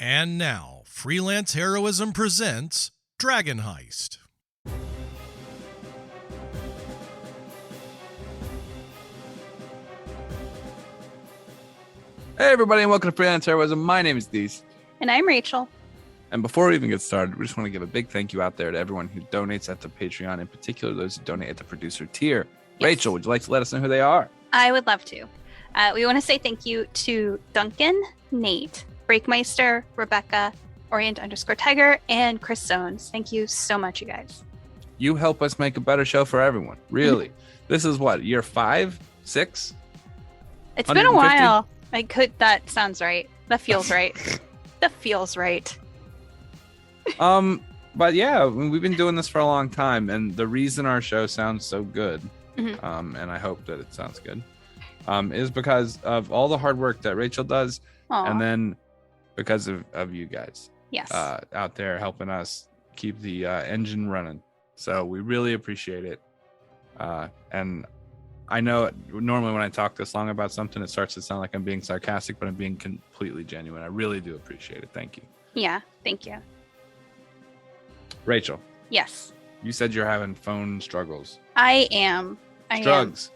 And now, Freelance Heroism presents Dragon Heist. Hey everybody, and welcome to Freelance Heroism. My name is Dees. And I'm Rachel. And before we even get started, we just want to give a big thank you out there to everyone who donates at the Patreon, in particular those who donate at the producer tier. Yes. Rachel, would you like to let us know who they are? I would love to. We want to say thank you to Duncan, Nate, Breakmeister, Rebecca, Orient_Tiger, and Chris Zones. Thank you so much, you guys. You help us make a better show for everyone. Really. This is what, year 5, 6? It's been a while. That sounds right. That feels right. That feels right. But yeah, we've been doing this for a long time, and the reason our show sounds so good, and I hope that it sounds good, is because of all the hard work that Rachel does. Aww. And then because of you guys. Yes. Out there helping us keep the engine running. So we really appreciate it. And I know normally when I talk this long about something, it starts to sound like I'm being sarcastic, but I'm being completely genuine. I really do appreciate it. Thank you. Yeah, thank you. Rachel. Yes. You said you're having phone struggles. I am. Strugs.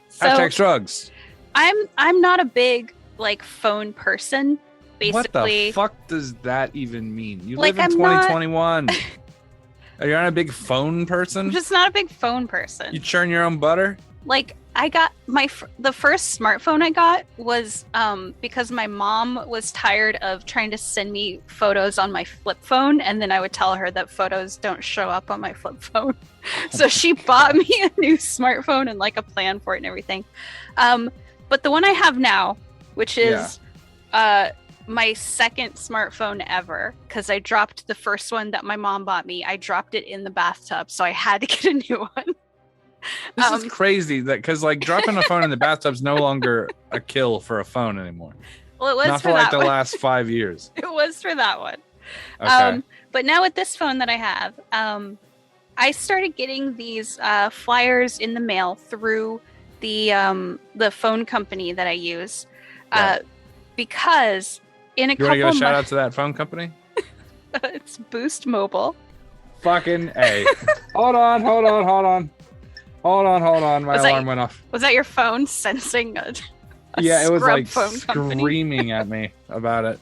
So, Hashtag strugs. I'm not a big phone person. Basically, what the fuck does that even mean? You live in I'm 2021. Are you not a big phone person? I'm just not a big phone person. You churn your own butter? I got the first smartphone I got was because my mom was tired of trying to send me photos on my flip phone, and then I would tell her that photos don't show up on my flip phone. So she bought me a new smartphone and a plan for it and everything. But the one I have now, which is my second smartphone ever, because I dropped the first one that my mom bought me. I dropped it in the bathtub, so I had to get a new one. This is crazy that because dropping a phone in the bathtub is no longer a kill for a phone anymore. Well, it was not for the one. last 5 years. It was for that one. Okay. But now with this phone that I have, I started getting these flyers in the mail through the phone company that I use, because in a couple. You want to give a shout out to that phone company? It's Boost Mobile. Fucking A. Hold on. My alarm went off. Was that your phone sensing a it was phone screaming at me about it.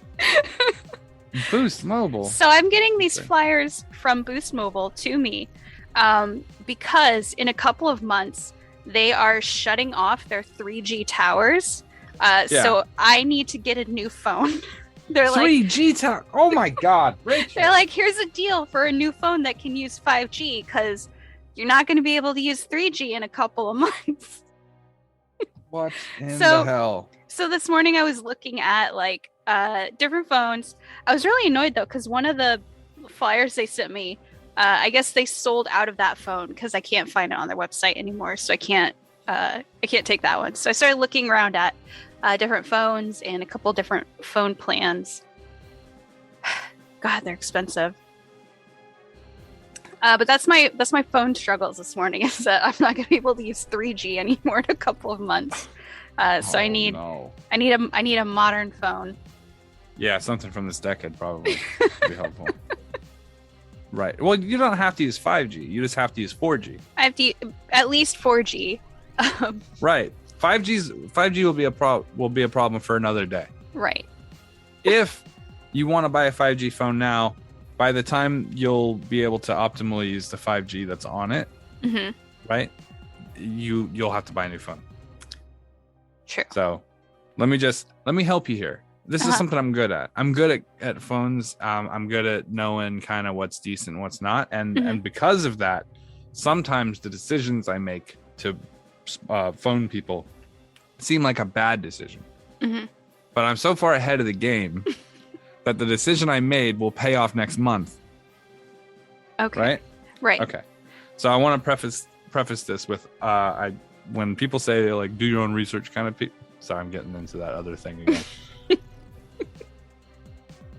Boost Mobile. So I'm getting these flyers from Boost Mobile to me because in a couple of months they are shutting off their 3G towers. So I need to get a new phone. They're 3G tower. Oh my God, Rachel. They're here's a deal for a new phone that can use 5G because you're not going to be able to use 3G in a couple of months. What in the hell? So this morning I was looking at different phones. I was really annoyed though because one of the flyers they sent me, I guess they sold out of that phone because I can't find it on their website anymore. So I can't take that one. So I started looking around at different phones and a couple different phone plans. God, they're expensive. But that's my phone struggles this morning is that I'm not going to be able to use 3G anymore in a couple of months. So I need a modern phone. Yeah, something from this decade probably would be helpful. Right. Well, you don't have to use 5G. You just have to use 4G. I have to at least 4G. Right. 5G will be a problem for another day. Right. If you want to buy a 5G phone now, by the time you'll be able to optimally use the 5G that's on it, right? You'll have to buy a new phone. True. So let me help you here. This is something I'm good at. I'm good at phones. I'm good at knowing kind of what's decent and what's not. And because of that, sometimes the decisions I make to phone people seem like a bad decision. But I'm so far ahead of the game that the decision I made will pay off next month. Okay. Right. Okay. So I want to preface this with when people say they do your own research kind of sorry, I'm getting into that other thing again.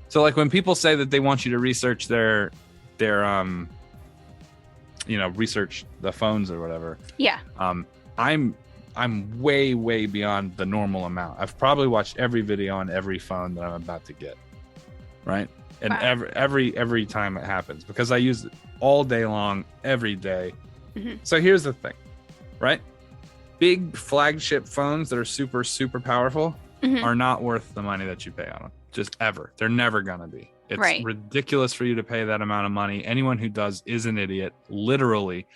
So when people say that they want you to research their research the phones or whatever. Yeah. I'm way beyond the normal amount. I've probably watched every video on every phone that I'm about to get. right? And Wow. every time it happens, because I use it all day long, every day. Mhm. So here's the thing, right? Big flagship phones that are super, super powerful Mhm. are not worth the money that you pay on them. Just ever. They're never going to be. It's Right. ridiculous for you to pay that amount of money. Anyone who does is an idiot, literally.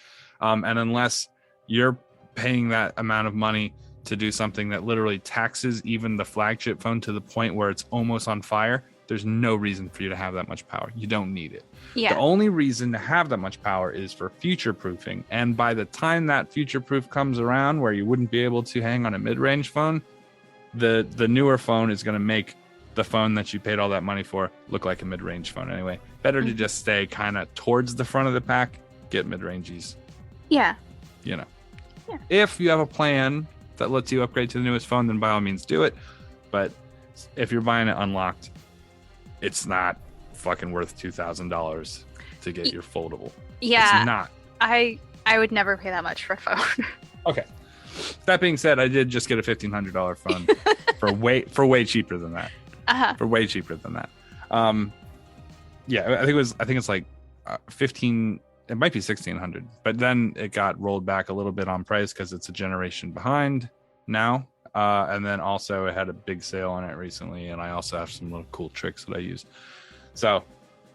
And unless you're paying that amount of money to do something that literally taxes even the flagship phone to the point where it's almost on fire, there's no reason for you to have that much power. You don't need it. Yeah. The only reason to have that much power is for future proofing. And by the time that future proof comes around where you wouldn't be able to hang on a mid-range phone, the newer phone is going to make the phone that you paid all that money for look like a mid-range phone anyway. Better to just stay kind of towards the front of the pack, get mid-ranges, Yeah. you know. Yeah. If you have a plan that lets you upgrade to the newest phone, then by all means do it. But if you're buying it unlocked, it's not fucking worth $2,000 to get your foldable. Yeah. It's not. I would never pay that much for a phone. Okay. That being said, I did just get a $1,500 phone for way cheaper than that. For way cheaper than that. Yeah, I think it's like 15. It might be 1,600, but then it got rolled back a little bit on price because it's a generation behind now. And then also it had a big sale on it recently, and I also have some little cool tricks that I use. So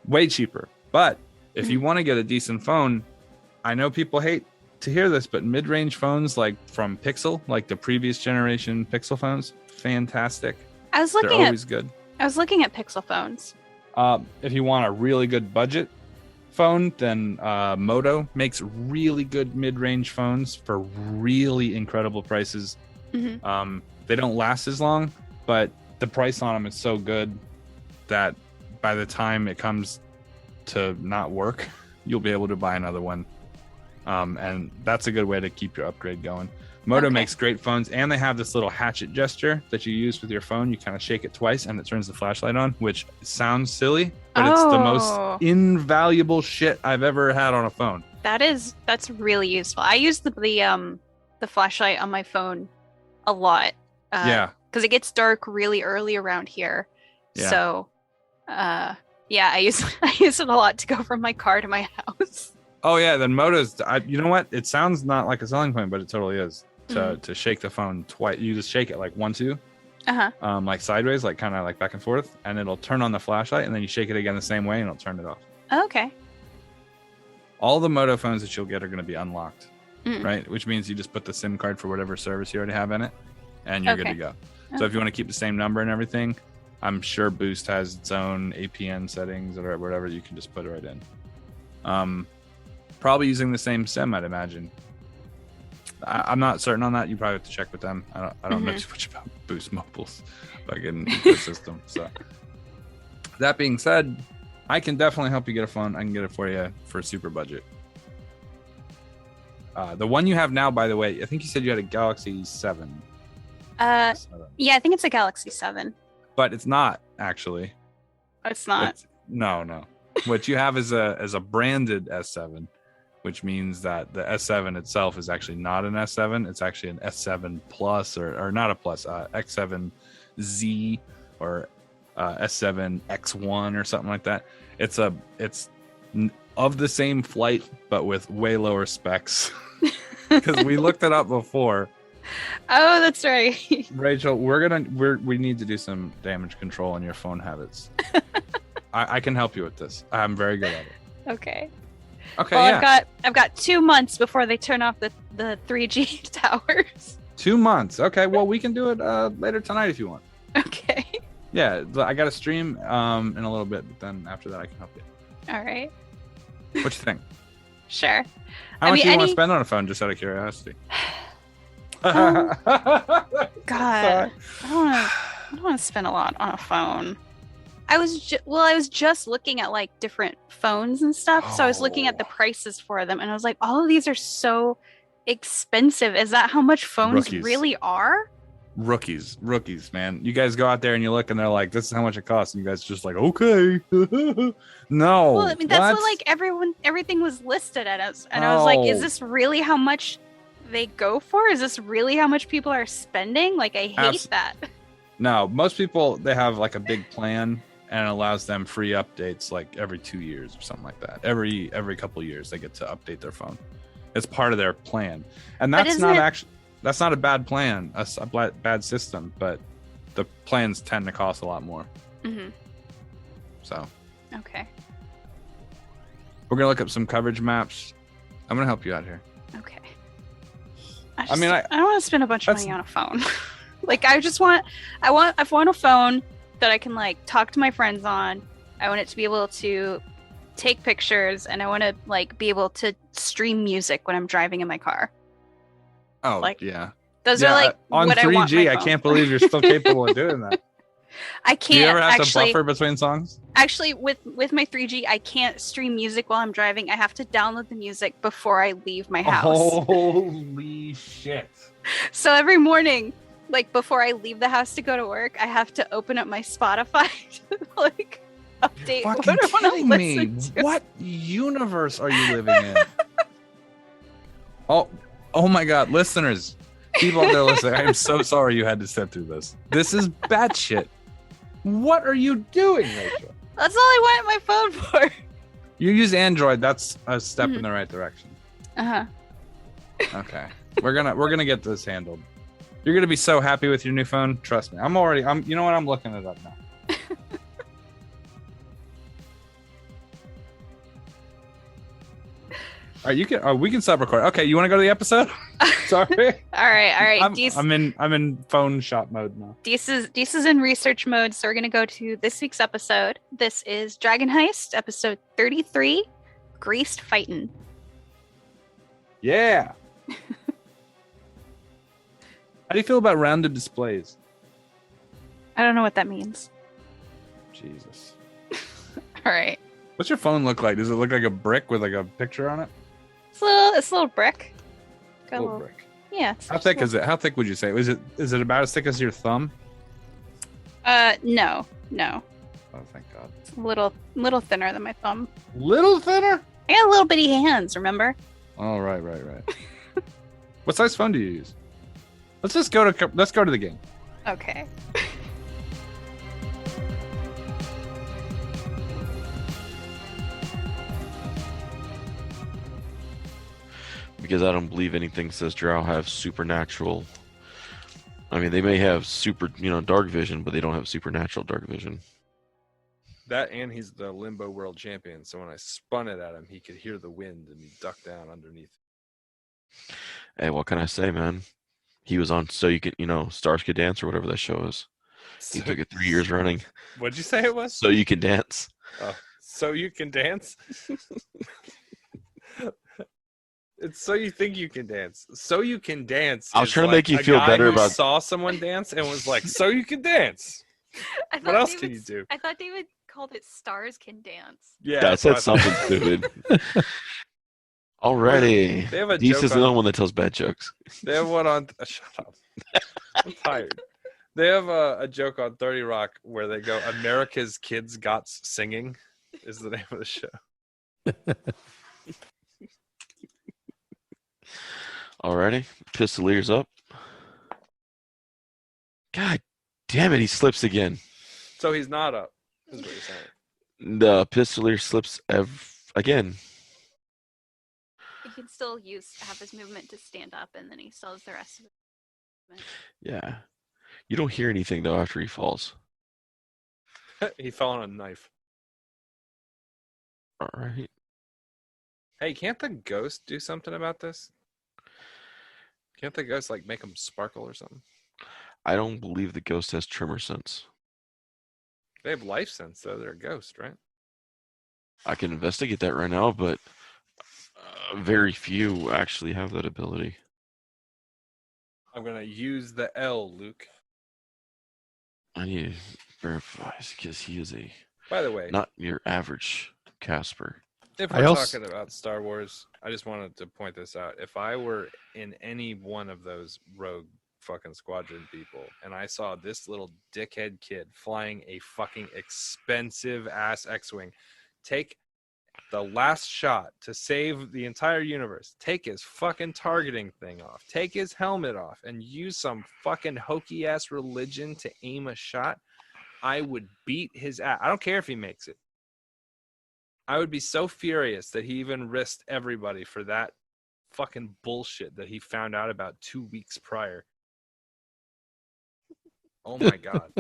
way cheaper. But if you want to get a decent phone, I know people hate to hear this, but mid-range phones like from Pixel, like the previous generation Pixel phones, fantastic. I was They're looking always good. at Pixel phones. If you want a really good budget phone, then Moto makes really good mid-range phones for really incredible prices. They don't last as long, but the price on them is so good that by the time it comes to not work, you'll be able to buy another one. And that's a good way to keep your upgrade going. Moto makes great phones, and they have this little hatchet gesture that you use with your phone. You kind of shake it twice and it turns the flashlight on, which sounds silly, but it's the most invaluable shit I've ever had on a phone. That's really useful. I use the flashlight on my phone a lot. Because it gets dark really early around here. Yeah. So I use it a lot to go from my car to my house. Oh yeah, then Moto's. You know what? It sounds not like a selling point, but it totally is. To shake the phone twice, you just shake it like 1, 2, like sideways, like kind of like back and forth, and it'll turn on the flashlight, and then you shake it again the same way, and it'll turn it off. Okay. All the Moto phones that you'll get are going to be unlocked, right? Which means you just put the SIM card for whatever service you already have in it, and you're good to go. So if you want to keep the same number and everything, I'm sure Boost has its own APN settings or whatever. You can just put it right in. Probably using the same SIM, I'd imagine. I'm not certain on that. You probably have to check with them. I don't know too much about Boost Mobile's fucking ecosystem. So that being said, I can definitely help you get a phone. I can get it for you for a super budget. The one you have now, by the way, I think you said you had a Galaxy 7. Yeah, I think it's a Galaxy 7. But it's not actually. It's not. No. What you have is a branded S7. Which means that the S7 itself is actually not an S7. It's actually an S7 Plus, or not a Plus, X7Z or S7 X1 or something like that. It's of the same flight, but with way lower specs. Because we looked it up before. Oh, that's right. Rachel, we need to do some damage control on your phone habits. I can help you with this. I'm very good at it. Okay. Okay, well, yeah. I've got 2 months before they turn off the 3G towers. 2 months. Okay, well, we can do it later tonight if you want. Okay. Yeah, I got to stream in a little bit, but then after that I can help you. All right. What you think? Sure. How much do you want to spend on a phone, just out of curiosity? God, I don't want to spend a lot on a phone. I was just looking at like different phones and stuff. So I was looking at the prices for them, and I was like, all of these are so expensive. Is that how much phones really are? Rookies, man. You guys go out there and you look, and they're like, "This is how much it costs," and you guys are just like, "Okay." No. Well, I mean, that's what like everything was listed at us, and I was like, "Is this really how much they go for? Is this really how much people are spending?" Like, I hate that. No, most people, they have like a big plan, and it allows them free updates like every 2 years or something like that. Every couple of years they get to update their phone. It's part of their plan, and that's not a bad plan, a bad system, but the plans tend to cost a lot more. Mm-hmm. So Okay. we're gonna look up some coverage maps. I'm gonna help you out here. Okay. I I don't want to spend a bunch of that's- money on a phone. Like I want a phone that I can like talk to my friends on. I want it to be able to take pictures, and I want to like be able to stream music when I'm driving in my car. Oh, Like, yeah. Those are like on what 3G. I want my I phone can't for. believe you're still capable of doing that. I Do you can't ever have to actually. buffer between songs? Actually, with my 3G, I can't stream music while I'm driving. I have to download the music before I leave my house. Holy shit! So every morning, like before I leave the house to go to work, I have to open up my Spotify to like update You're what fucking I want to kidding me! listen to. What universe are you living in? Oh my God, listeners, people out there listening, I am so sorry you had to sit through this. This is batshit. What are you doing, Rachel? That's all I want my phone for. You use Android. That's a step in the right direction. Uh-huh. Okay, we're gonna get this handled. You're gonna be so happy with your new phone. Trust me. I'm. You know what? I'm looking it up now. All right, you can. We can stop recording. Okay, you want to go to the episode? Sorry. All right. I'm in phone shop mode now. Dees is in research mode, so we're gonna go to this week's episode. This is Dragon Heist, episode 33, Greased Fightnin. Yeah. How do you feel about rounded displays? I don't know what that means. Jesus. All right. What's your phone look like? Does it look like a brick with like a picture on it? It's a little brick. Got a Little brick. Yeah. How thick is it? How thick would you say? Is it about as thick as your thumb? No. Oh, thank God. It's a little thinner than my thumb. Little thinner? I got little bitty hands, remember? Oh, right. What size phone do you use? Let's go to the game. Okay. Because I don't believe anything says drow have supernatural. I mean, they may have dark vision, but they don't have supernatural dark vision. That, and he's the Limbo World Champion, so when I spun it at him, he could hear the wind and he ducked down underneath. Hey, what can I say, man? He was on So You Can, Stars Could Dance or whatever that show is. He took it 3 years running. What'd you say it was? So You Can Dance. Oh, So You Can Dance? It's So You Think You Can Dance. So You Can Dance. I was trying to make you feel better about. Saw someone dance and was like, "So you can dance." What else can you do? I thought David called it Stars Can Dance. Yeah, I said something stupid. Alrighty. They have a Dees joke is the only one that tells bad jokes. They have one on. Shut up. I'm tired. They have a joke on 30 Rock where they go, "America's Kids Got Singing," is the name of the show. Alrighty. Pistolier's up. God damn it, he slips again. So he's not up, is what you're saying. The Pistolier slips again. He can still have his movement to stand up, and then he still has the rest of it. Yeah. You don't hear anything, though, after he falls. He fell on a knife. Alright. Hey, can't the ghost do something about this? Can't the ghost, make him sparkle or something? I don't believe the ghost has tremor sense. They have life sense, though. They're a ghost, right? I can investigate that right now, but very few actually have that ability. I'm going to use the L, Luke. I need to verify because he is By the way, not your average Casper. if we're talking about Star Wars, I just wanted to point this out. If I were in any one of those rogue fucking squadron people and I saw this little dickhead kid flying a fucking expensive ass X-Wing take the last shot to save the entire universe, take his fucking targeting thing off, take his helmet off, and use some fucking hokey ass religion to aim a shot, I would beat his ass. I don't care if he makes it. I would be so furious that he even risked everybody for that fucking bullshit that he found out about 2 weeks prior. Oh my God.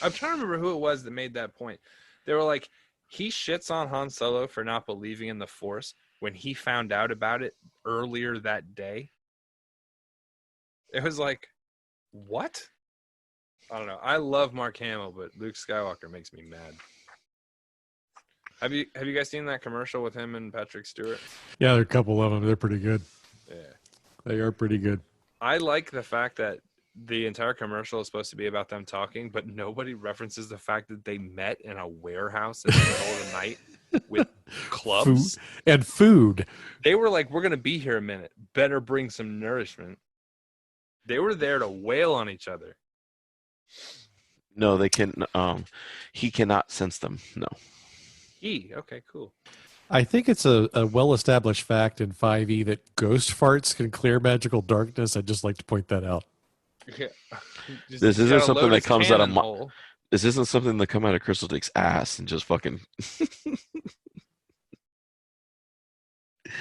I'm trying to remember who it was that made that point. They were like, he shits on Han Solo for not believing in the Force when he found out about it earlier that day. It was like, what? I don't know. I love Mark Hamill, but Luke Skywalker makes me mad. Have you guys seen that commercial with him and Patrick Stewart? Yeah, there are a couple of them. They're pretty good. Yeah. They are pretty good. I like the fact that the entire commercial is supposed to be about them talking, but nobody references the fact that they met in a warehouse in the middle of the night with clubs and food. They were like, we're going to be here a minute. Better bring some nourishment. They were there to wail on each other. No, they can. He cannot sense them. No. Okay, cool. I think it's a well-established fact in 5e that ghost farts can clear magical darkness. I'd just like to point that out. Yeah. This isn't something that comes out of this isn't something that come out of Crystal Dick's ass and just fucking.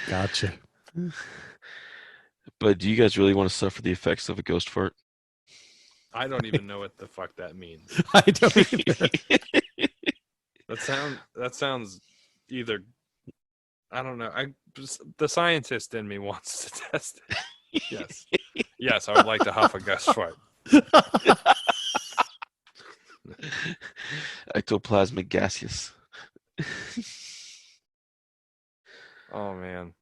Gotcha. But do you guys really want to suffer the effects of a ghost fart? I don't even know what the fuck that means. I don't either. That sounds either. I don't know. The scientist in me wants to test it. Yes, I would like to huff a ghost fart. Ectoplasmic gaseous. Oh man.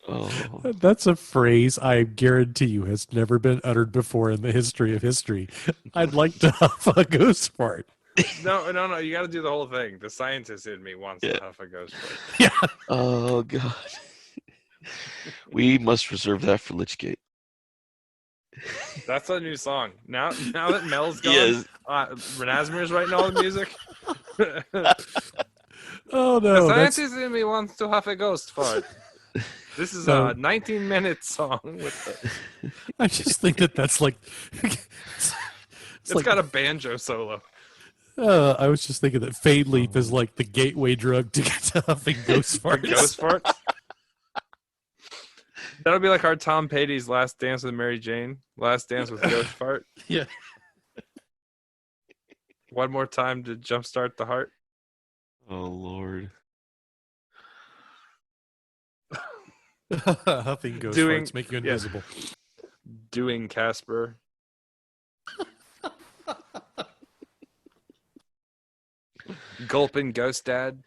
Oh. That's a phrase I guarantee you has never been uttered before in the history of history. I'd like to huff a ghost fart. No. You got to do the whole thing. The scientist in me wants to huff a ghost fart. Yeah. Oh god. We must reserve that for Lichgate. That's a new song. Now that Mel's gone, yes. Renasmir's writing all the music. Oh no! The scientist in me wants to huff a ghost fart. This is a 19-minute song. I just think that's like it's got a banjo solo. I was just thinking that Fade Leaf is like the gateway drug to get to huffing ghost farts. Ghost farts? That'll be like our Tom Petty's Last Dance with Mary Jane. Last Dance with Ghost Fart. Yeah. One more time to jumpstart the heart. Oh Lord. Huffing ghost farts make you invisible. Doing Casper. Gulping Ghost Dad.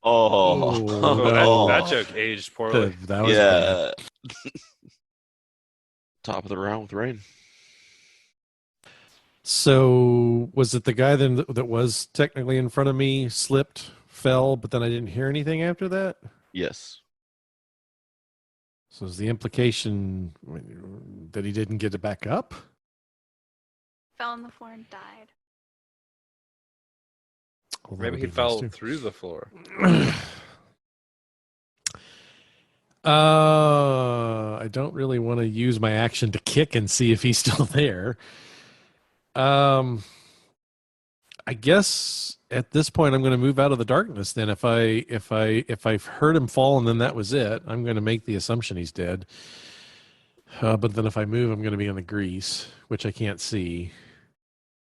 Oh, no. That joke aged poorly. That was bad. Top of the round with rain. So was it the guy then that was technically in front of me slipped, fell, but then I didn't hear anything after that? Yes. So is the implication that he didn't get it back up? Fell on the floor and died. Well, that Maybe would he be fell nice, too. through the floor. I don't really want to use my action to kick and see if he's still there. I guess at this point I'm going to move out of the darkness. Then if I've heard him fall and then that was it, I'm going to make the assumption he's dead. But then if I move, I'm going to be in the grease, which I can't see.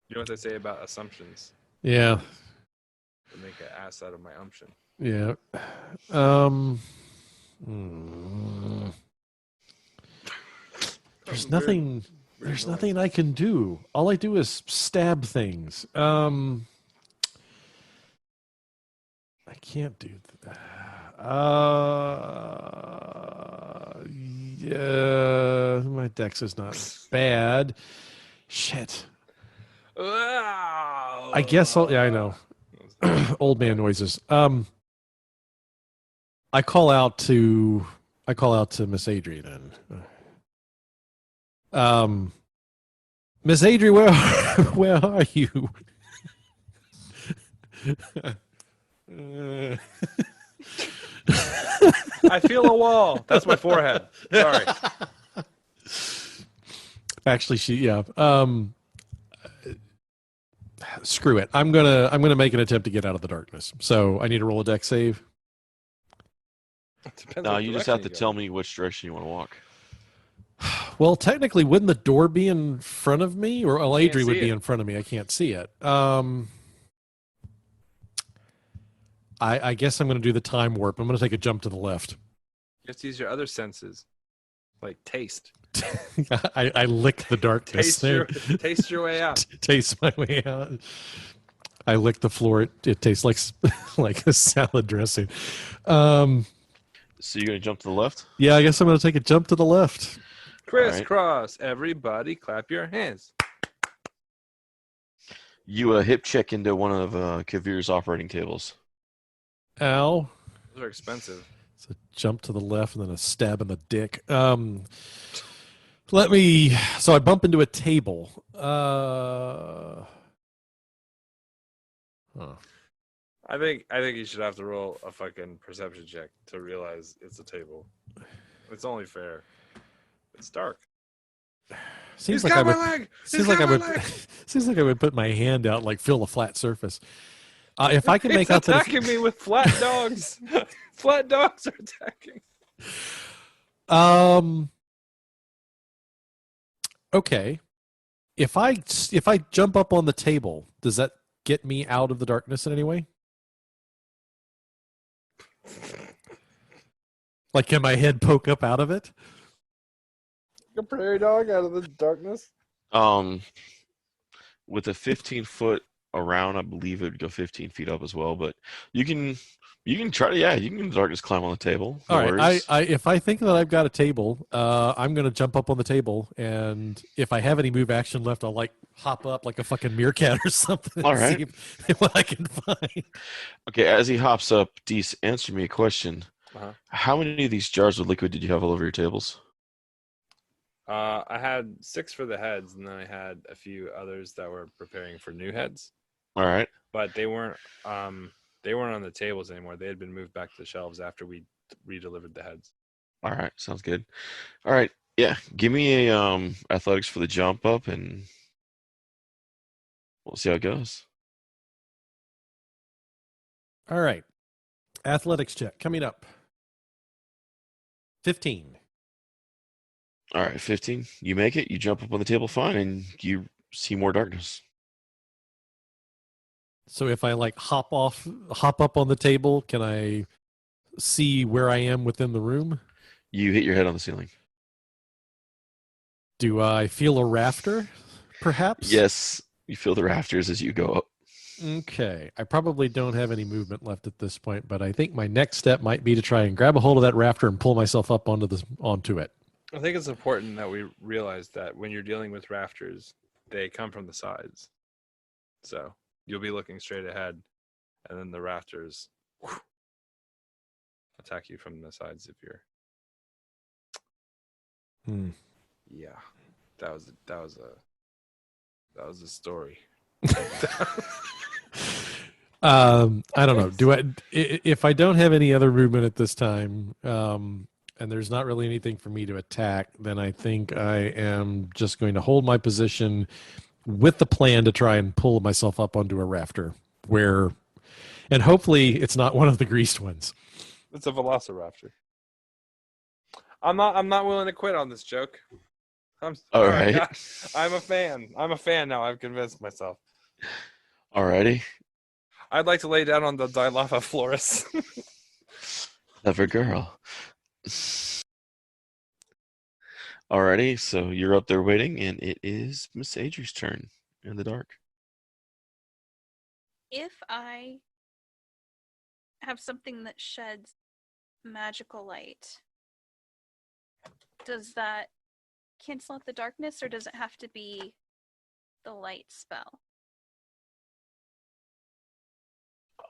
You know what they say about assumptions? Yeah. To make an ass out of my umption. Yeah. There's nothing. There's nothing I can do. All I do is stab things. I can't do that. Yeah, my dex is not bad. Shit. I guess I'll. Yeah, I know. Old man noises. I call out to Miss Adrian then. Miss Adrian, where are you? I feel a wall. That's my forehead. Sorry. Actually, Screw it. I'm gonna make an attempt to get out of the darkness. So I need to roll a dex save. Depends No, what you just direction have to go. tell me which direction you want to walk. Well, technically, wouldn't the door be in front of me, or Adri would see be it. in front of me? I can't see it. I guess I'm going to do the time warp. I'm going to take a jump to the left. You have to use your other senses, like taste. I lick the darkness. Taste your way out. Taste my way out. I lick the floor. It tastes like a salad dressing. So you're gonna jump to the left? Yeah, I guess I'm going to take a jump to the left. Crisscross. Everybody, clap your hands. You hip check into one of Kavir's operating tables. Ow. Those are expensive. It's a jump to the left and then a stab in the dick. Let me. So I bump into a table. I think you should have to roll a fucking perception check to realize it's a table. It's only fair. It's dark. Seems He's like I got would. my leg. Seems He's like I got would. my leg. Seems like I would put my hand out, like feel a flat surface. If I can make out It's that. attacking me with flat dogs. Flat dogs are attacking. Okay. If I jump up on the table, does that get me out of the darkness in any way? Like, can my head poke up out of it? A prairie dog out of the darkness. With a 15-foot around, I believe it would go 15 feet up as well. But you can try to, you can in the darkness climb on the table. No All right. worries. If I think that I've got a table, I'm going to jump up on the table, and if I have any move action left, I'll like hop up like a fucking meerkat or something. All and right. See what I can find. Okay, as he hops up, Dees, answer me a question. Uh-huh. How many of these jars with liquid did you have all over your tables? I had 6 for the heads, and then I had a few others that were preparing for new heads. All right. But they weren't on the tables anymore. They had been moved back to the shelves after we redelivered the heads. All right, sounds good. All right, yeah, give me a athletics for the jump up, and we'll see how it goes. All right. Athletics check coming up. 15. All right, 15. You make it. You jump up on the table fine, and you see more darkness. So if I like hop up on the table, can I see where I am within the room? You hit your head on the ceiling. Do I feel a rafter, perhaps? Yes, you feel the rafters as you go up. Okay. I probably don't have any movement left at this point, but I think my next step might be to try and grab a hold of that rafter and pull myself up onto it. I think it's important that we realize that when you're dealing with rafters, they come from the sides. So you'll be looking straight ahead, and then the rafters attack you from the sides if you're. Yeah, that was a story. I don't know. If I don't have any other movement at this time, and there's not really anything for me to attack, then I think I am just going to hold my position with the plan to try and pull myself up onto a rafter and hopefully it's not one of the greased ones. It's a velociraptor. I'm not willing to quit on this joke. All right. I'm a fan. I'm a fan now. I've convinced myself. Alrighty. I'd like to lay down on the Dilophosaurus. Clever girl. Alrighty, so you're up there waiting, and it is Miss Adri's turn in the dark. If I have something that sheds magical light, does that cancel out the darkness, or does it have to be the light spell?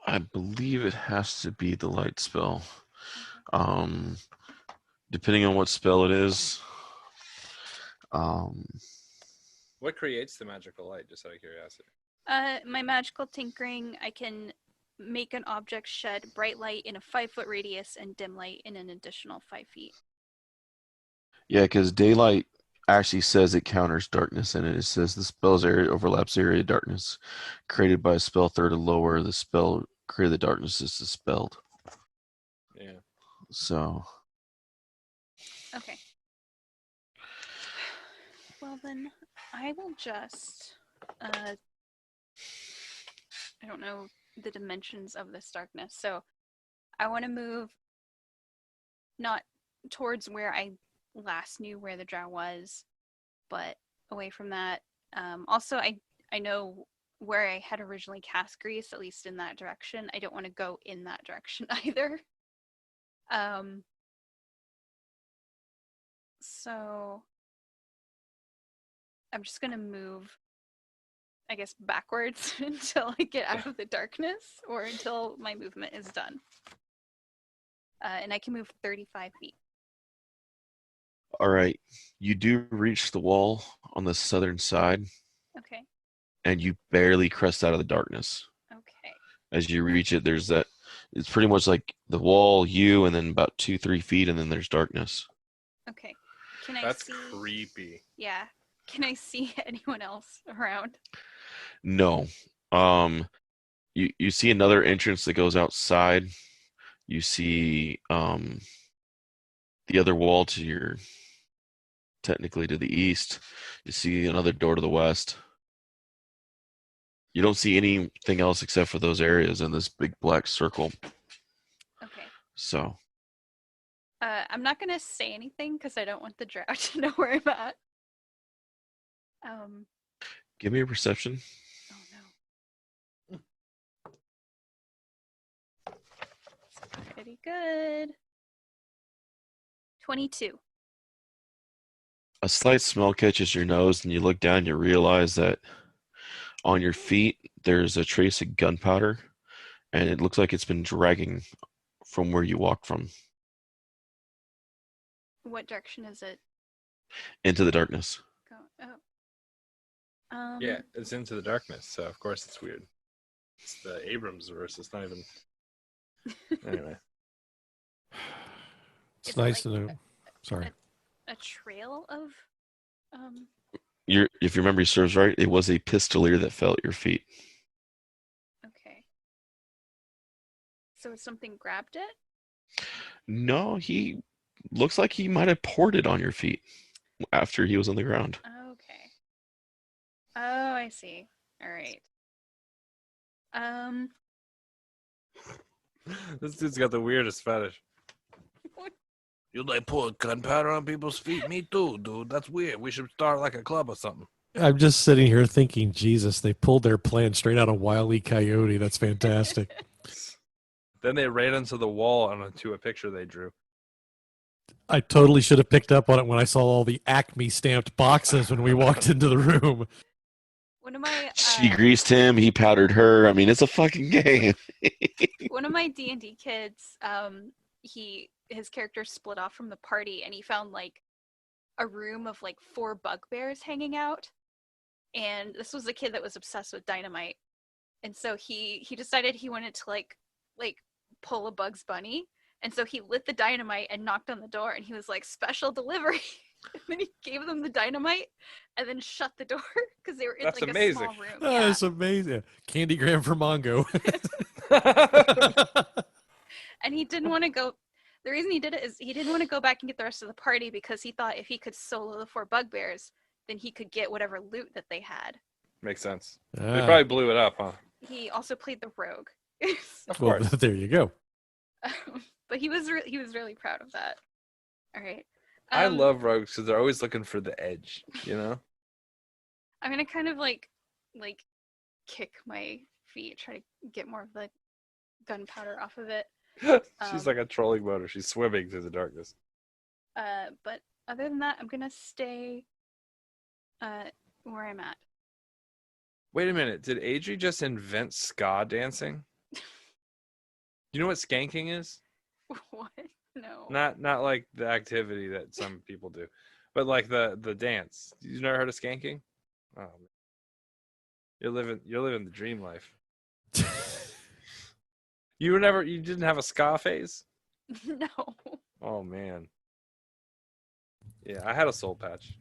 I believe it has to be the light spell. Depending on what spell it is. What creates the magical light, just out of curiosity? My magical tinkering, I can make an object shed bright light in a 5-foot radius and dim light in an additional 5 feet. Yeah, because daylight actually says it counters darkness in it. It says the spell's area overlaps area of darkness created by a spell third or lower. The spell created the darkness is dispelled. Yeah. So Okay. Well then, I will just. I don't know the dimensions of this darkness, so I want to move not towards where I last knew where the drow was, but away from that. Also, I know where I had originally cast Grease, at least in that direction. I don't want to go in that direction either. So I'm just gonna move, I guess, backwards until I get out of the darkness, or until my movement is done. And I can move 35 feet. all right, you do reach the wall on the southern side, Okay. and you barely crest out of the darkness. Okay. As you reach it, there's that. It's pretty much like the wall, you, and then about 2-3 feet, and then there's darkness. Okay. Can I That's see? creepy. Yeah. Can I see anyone else around? No. You see another entrance that goes outside. You see the other wall to your, technically to the east. You see another door to the west. You don't see anything else except for those areas in this big black circle. Okay. So I'm not gonna say anything because I don't want the drow to know where I'm at. give me a perception. Oh no. It's pretty good. 22. A slight smell catches your nose, and you look down and you realize that on your feet there's a trace of gunpowder, and it looks like it's been dragging from where you walked from What direction is it? into the darkness. Go. Oh. Yeah, it's into the darkness, so of course it's weird. It's the Abrams verse. It's not even. Anyway. It's Is it nice like to know. Sorry. a trail of If your memory serves right, it was a pistolier that fell at your feet. Okay. So something grabbed it? No, he looks like he might have poured it on your feet after he was on the ground. Okay. Oh, I see. All right. This dude's got the weirdest fetish. You like putting gunpowder on people's feet? Me too, dude. That's weird. We should start like a club or something. I'm just sitting here thinking, Jesus, they pulled their plan straight out of Wile E. Coyote. That's fantastic. Then they ran into the wall and onto a picture they drew. I totally should have picked up on it when I saw all the Acme stamped boxes when we walked into the room. One of my She greased him, he powdered her. I mean, it's a fucking game. one of my D&D kids, his character split off from the party, and he found like a room of like 4 bugbears hanging out. And this was a kid that was obsessed with dynamite, and so he decided he wanted to like pull a Bugs Bunny, and so he lit the dynamite and knocked on the door, and he was like, "Special delivery." And then he gave them the dynamite and then shut the door because they were in That's like amazing. a small room. Oh, Yeah. that's amazing. Candygram for Mongo. And he didn't want to go. The reason he did it is he didn't want to go back and get the rest of the party, because he thought if he could solo the 4 bugbears, then he could get whatever loot that they had. Makes sense. They Ah, probably blew it up, huh? He also played the rogue. Of well, course. there you go. But he was really proud of that. All right. I love rogues because they're always looking for the edge, you know? I'm gonna kind of like kick my feet, try to get more of the gunpowder off of it. She's like a trolling motor. She's swimming through the darkness. But other than that, I'm gonna stay where I'm at. Wait a minute. Did Adri just invent ska dancing? You know what skanking is? What? No. Not like the activity that some people do, but like the dance. You never heard of skanking? Oh, man. You're living the dream life. You didn't have a ska phase? No. Oh man. Yeah, I had a soul patch.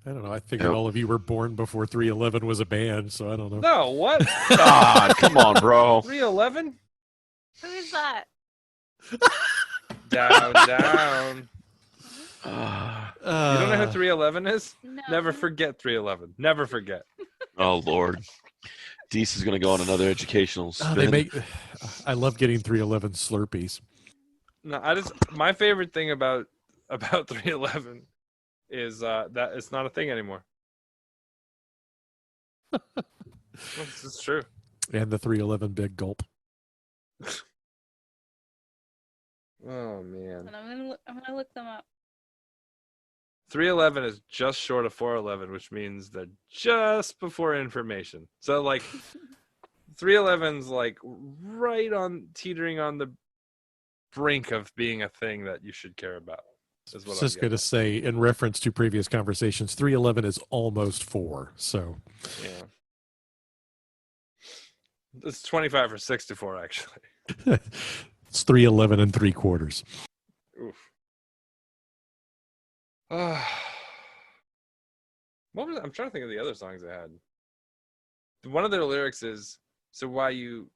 I don't know. I figured all of you were born before 311 was a band, so I don't know. No, what? God, come on, bro. 311? Who is that? Down. Uh, You don't know who 311 is? No. Never forget 311. Never forget. oh, Lord. Deese is going to go on another educational spin. I love getting 311 Slurpees. No, my favorite thing about 311 is that it's not a thing anymore. It's true. And the 311 Big Gulp. Oh man. And I'm gonna look them up. 311 is just short of 411, which means they're just before information. So like 311's like right on teetering on the brink of being a thing that you should care about. I was just going to say, in reference to previous conversations, 311 is almost 4. So, yeah. It's 25 or 64, actually. it's 311 and 3/4. Oof. I'm trying to think of the other songs they had. One of their lyrics is, so why you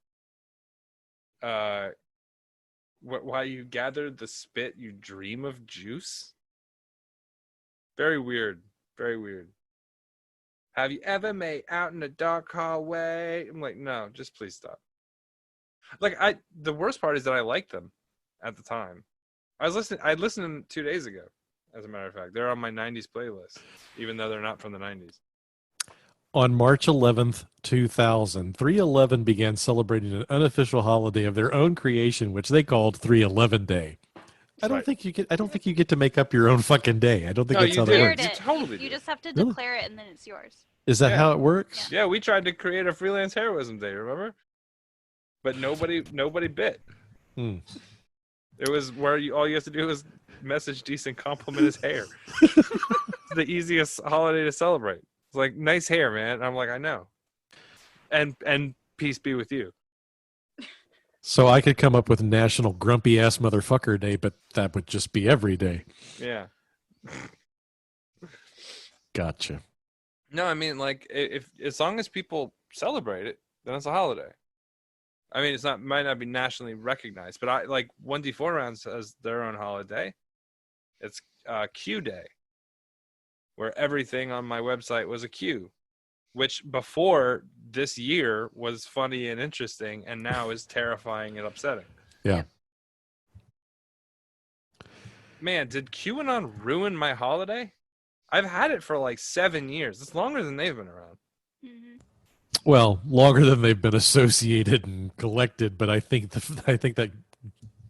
gathered the spit, you dream of juice? Very weird. Very weird. Have you ever made out in a dark hallway? I'm like, no, just please stop. Like the worst part is that I liked them at the time. I listened to them 2 days ago, as a matter of fact. They're on my 90s playlist, even though they're not from the 90s. On March 11th, 2000, 311 began celebrating an unofficial holiday of their own creation, which they called 311 Day. I don't think you get to make up your own fucking day. I don't think that's how that works. You totally You do. just have to Really? declare it and then it's yours. Is that how it works? Yeah, we tried to create a freelance heroism day, remember? But nobody bit. Hmm. It was where all you have to do is message decent, compliment his hair. It's the easiest holiday to celebrate. It's like, nice hair, man. And I'm like, I know. And peace be with you. So I could come up with National Grumpy Ass Motherfucker Day, but that would just be every day. Yeah. Gotcha. No, I mean, like, if as long as people celebrate it, then it's a holiday. I mean, might not be nationally recognized, but I like 1D4 rounds has their own holiday. It's Q Day, where everything on my website was a Q, which before this year was funny and interesting, and now is terrifying and upsetting. Yeah. Man, did QAnon ruin my holiday? I've had it for like 7 years. It's longer than they've been around. Mm-hmm. Well, longer than they've been associated and collected, but I think that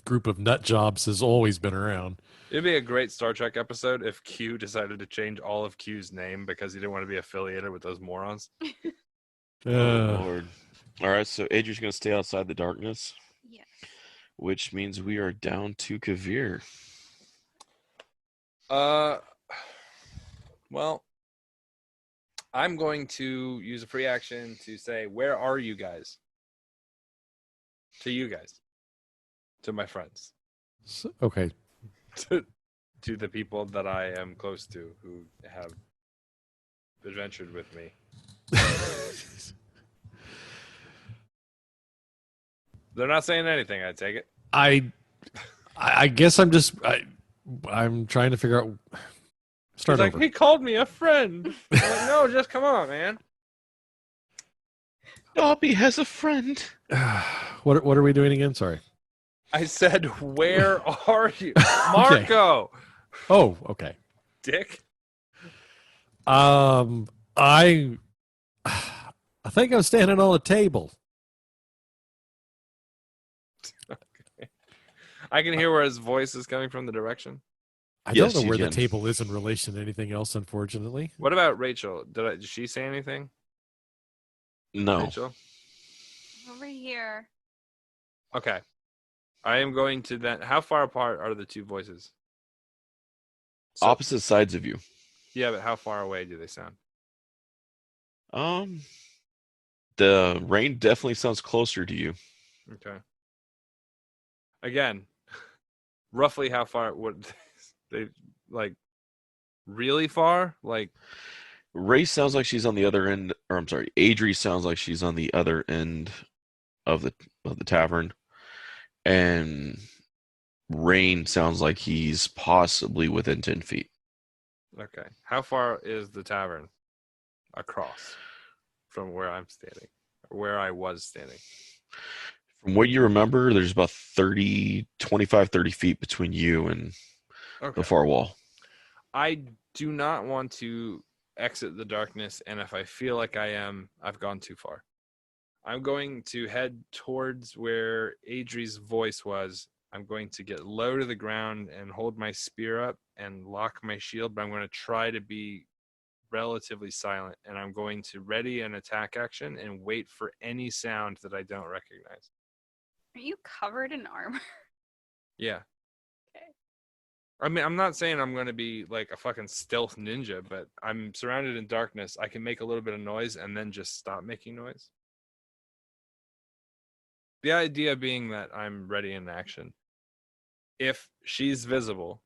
group of nut jobs has always been around. It'd be a great Star Trek episode if Q decided to change all of Q's name because he didn't want to be affiliated with those morons. Oh, Lord. All right, so Adrian's going to stay outside the darkness. Yes. Which means we are down to Kavir. Well, I'm going to use a free action to say, where are you guys? To you guys. To my friends. Okay. To the people that I am close to who have adventured with me. They're not saying anything, I take it. I guess I'm trying to figure out. Start He's like, over. he called me a friend. I'm like, no, just come on, man. Dobby has a friend. What are we doing again? Sorry. I said, where are you? Marco! Oh, okay. Dick? I think I'm standing on a table. Okay. I can hear where his voice is coming from, the direction. I Yes, don't know you where the can. table is in relation to anything else, unfortunately. What about Rachel? Did she say anything? No. Rachel? Over here. Okay. I am going to then. How far apart are the two voices? So- Opposite sides of you. Yeah, but how far away do they sound? The rain definitely sounds closer to you. Okay. Again, roughly how far would they, like, really far? Like, Ray sounds like she's on the other end, or I'm sorry, Adri sounds like she's on the other end of the tavern, and Rain sounds like he's possibly within 10 feet. okay. How far is the tavern across from where I'm standing, or where I was standing? From what you remember, there's about 25, 30 feet between you and Okay. the far wall. I do not want to exit the darkness, and if I feel like I've gone too far. I'm going to head towards where Adri's voice was. I'm going to get low to the ground and hold my spear up and lock my shield, but I'm going to try to be relatively silent, and I'm going to ready an attack action and wait for any sound that I don't recognize. Are you covered in armor? Yeah. Okay. I mean, I'm not saying I'm going to be like a fucking stealth ninja, but I'm surrounded in darkness. I can make a little bit of noise and then just stop making noise. The idea being that I'm ready in action. If she's visible,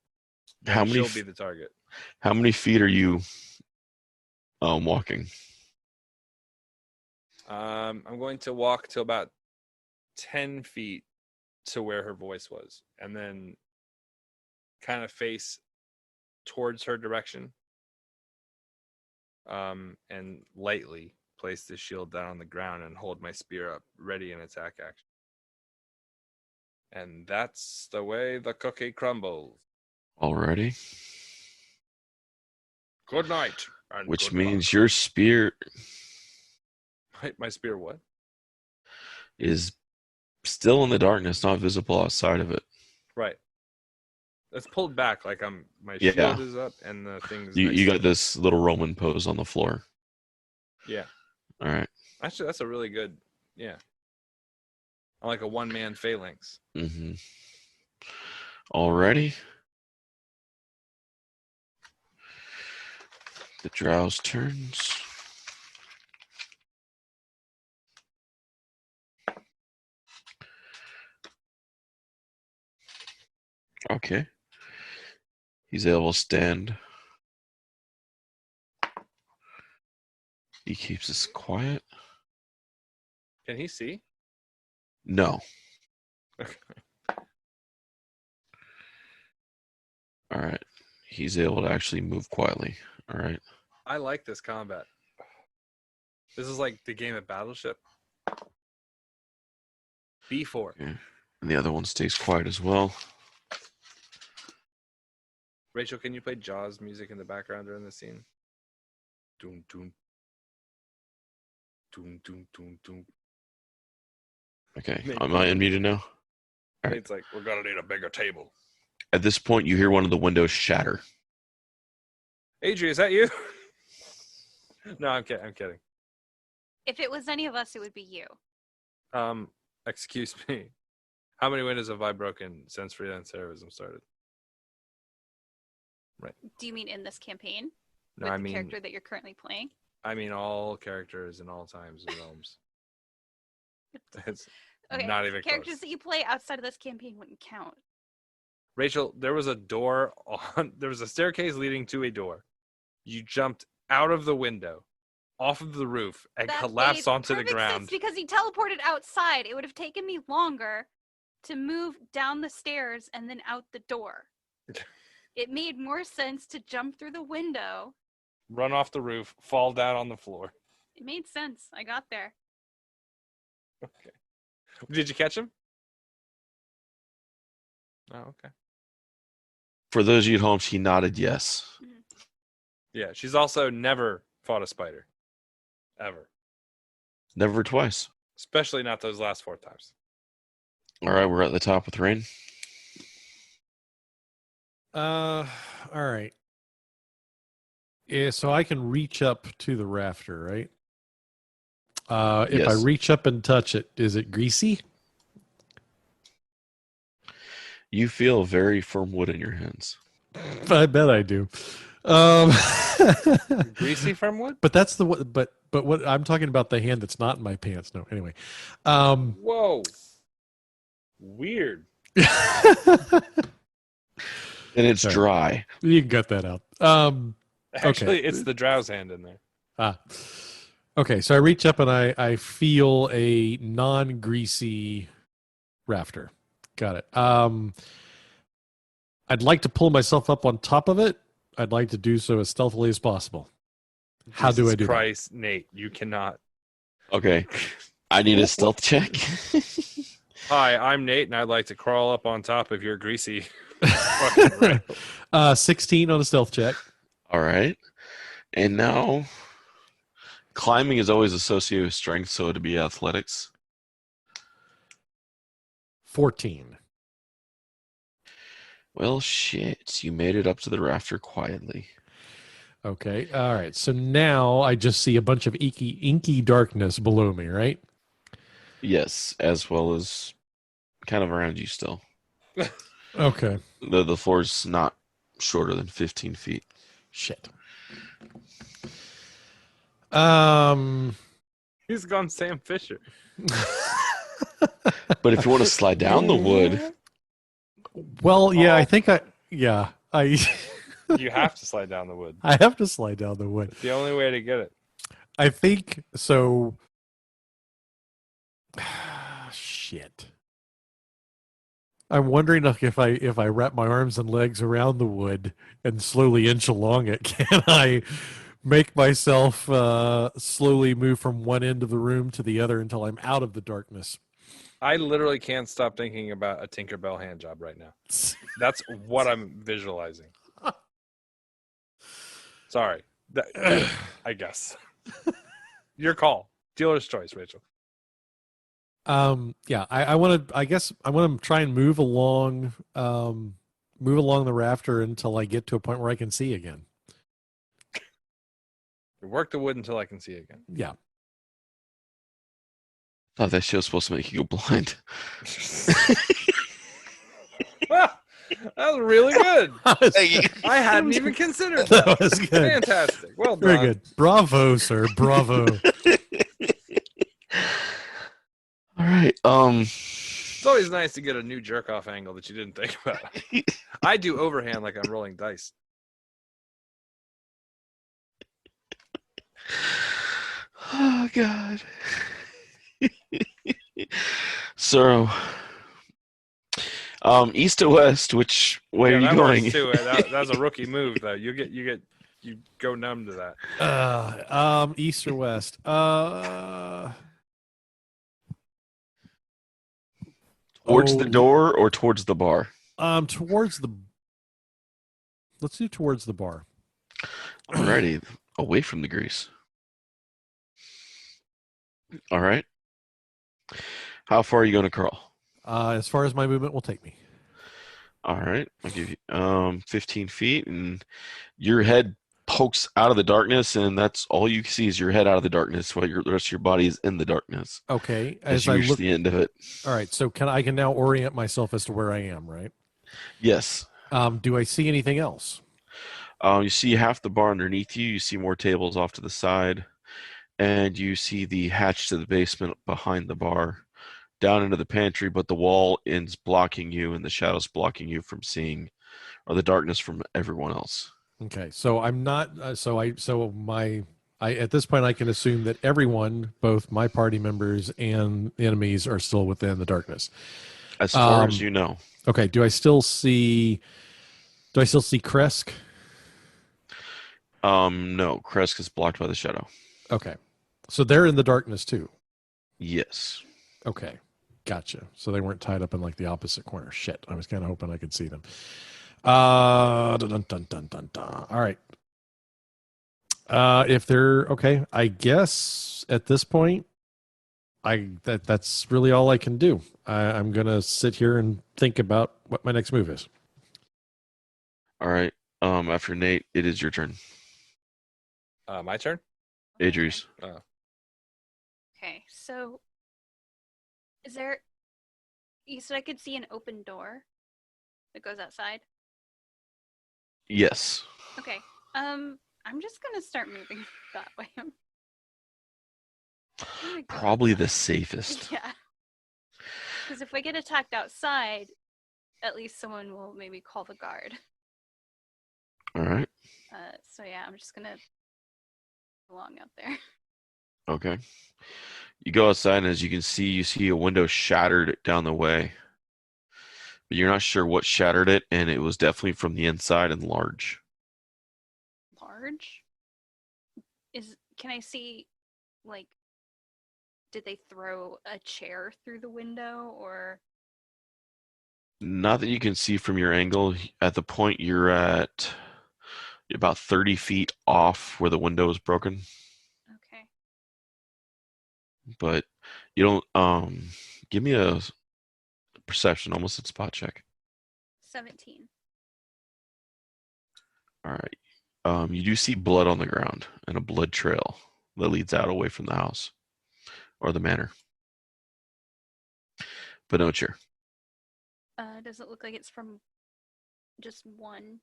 then How many she'll f- be the target. How many feet are you walking? I'm going to walk to about 10 feet to where her voice was, and then kind of face towards her direction, and lightly place the shield down on the ground and hold my spear up, ready in attack action. And that's the way the cookie crumbles. Already? Good night. And Which good means luck. your spear My spear what? is still in the darkness, not visible outside of it. Right. It's pulled back, like my Yeah. shield is up and the thing's You nice got and- this little Roman pose on the floor. Yeah. All right. Actually, that's a really good, yeah. I like a one-man phalanx. Mm-hmm. Alrighty. The drow's turns. Okay. He's able to stand. He keeps us quiet. Can he see? No. Okay. All right. He's able to actually move quietly. All right. I like this combat. This is like the game of Battleship. B4. Okay. And the other one stays quiet as well. Rachel, can you play Jaws music in the background during the scene? Doom, doom. Doom, doom, doom, doom. Okay. Maybe. Am I unmuted now? All right. It's like, we're going to need a bigger table. At this point, you hear one of the windows shatter. Adri, is that you? No, I'm kidding. If it was any of us, it would be you. Excuse me. How many windows have I broken since Freelance Terrorism started? Do you mean in this campaign? No, With I the mean, character that you're currently playing? all characters in all times and realms. It's Okay, not even characters close. that you play outside of this campaign wouldn't count. Rachel, there was a staircase leading to a door. You jumped out of the window, off of the roof, and That collapsed made onto the perfect ground. sense because he teleported outside. It would have taken me longer to move down the stairs and then out the door. It made more sense to jump through the window. Run off the roof, fall down on the floor. It made sense. I got there. Okay. Did you catch him? Oh, okay. For those of you at home, she nodded yes. Yeah, she's also never fought a spider. Ever. Never twice. Especially not those last 4 times. All right, we're at the top with Rain. All right. Yeah, so I can reach up to the rafter, right? If I Yes. reach up and touch it, is it greasy? You feel very firm wood in your hands. I bet I do. Greasy from wood? But that's the what. But what I'm talking about, the hand that's not in my pants. No, anyway. Whoa. Weird. And it's Sorry. dry. You can cut that out. Actually, Okay. it's the drow's hand in there. Okay, so I reach up and I feel a non-greasy rafter. Got it. I'd like to pull myself up on top of it. I'd like to do so as stealthily as possible. How do I do Christ, Nate, you cannot. Okay. I need a stealth check. Hi, I'm Nate, and I'd like to crawl up on top of your greasy fucking rail. that? 16 on a stealth check. All right. And now, climbing is always associated with strength, so it'd be athletics. 14. Well, shit. You made it up to the rafter quietly. Okay. All right. So now I just see a bunch of inky darkness below me, right? Yes, as well as kind of around you still. Okay. The floor's not shorter than 15 feet. Shit. He's gone Sam Fisher. But if you want to slide down the wood, Well, yeah, Oh. I think I You have to slide down the wood. I have to slide down the wood. It's the only way to get it. I think so. Shit. I'm wondering if I wrap my arms and legs around the wood and slowly inch along it, can I make myself slowly move from one end of the room to the other until I'm out of the darkness? I literally can't stop thinking about a Tinkerbell hand job right now. That's what I'm visualizing. Sorry. I guess. Your call. Dealer's choice, Rachel. Yeah, I want to. I guess I want to try and move along the rafter until I get to a point where I can see again. Work the wood until I can see again. Yeah. thought that show's supposed to make you go blind. That was really good. Hey, I hadn't even considered That that. was good. Fantastic. Well done. Very good. Bravo, sir. Bravo. All right. It's always nice to get a new jerk off angle that you didn't think about. I do overhand like I'm rolling dice. Oh God. So, east to west, which way are you that going? works too. That was a rookie move though. You go numb to that. East or west? Towards the door or towards the bar? Towards the. Let's do towards the bar. Alrighty, away from the grease. All right. How far are you going to crawl? As far as my movement will take me. All right, I'll give you 15 feet, and your head pokes out of the darkness, and that's all you see is your head out of the darkness, while the rest of your body is in the darkness. Okay. As you reach the end of it. All right. So I can now orient myself as to where I am, right? Yes. Do I see anything else? You see half the bar underneath you. You see more tables off to the side, and you see the hatch to the basement behind the bar, down into the pantry. But the wall is blocking you, and the shadows blocking you from seeing, or the darkness from everyone else. Okay. So I'm not. At this point, I can assume that everyone, both my party members and enemies, are still within the darkness. As far as you know. Okay. Do I still see Kresk? No, Kresk is blocked by the shadow. Okay. So they're in the darkness too. Yes. Okay. Gotcha. So they weren't tied up in like the opposite corner. Shit. I was kind of hoping I could see them. Dun, dun, dun, dun, dun, dun. All right. If they're okay, I guess at this point, that's really all I can do. I'm gonna sit here and think about what my next move is. All right. After Nate, it is your turn. My turn? Adri's. Okay, so is there? You said I could see an open door that goes outside. Yes. Okay. I'm just gonna start moving that way. I'm gonna go Probably the outside. safest. Yeah. Because if we get attacked outside, at least someone will maybe call the guard. All right. So yeah, I'm just gonna belong out there. Okay. You go outside, and as you can see, you see a window shattered down the way. But you're not sure what shattered it, and it was definitely from the inside and large. Large? Can I see, like, did they throw a chair through the window or? Not that you can see from your angle. At the point you're at, about 30 feet off where the window is broken. Okay. But you don't, give me a perception, almost a spot check. 17. All right. You do see blood on the ground and a blood trail that leads out away from the house or the manor. But no chair. Does it look like it's from just one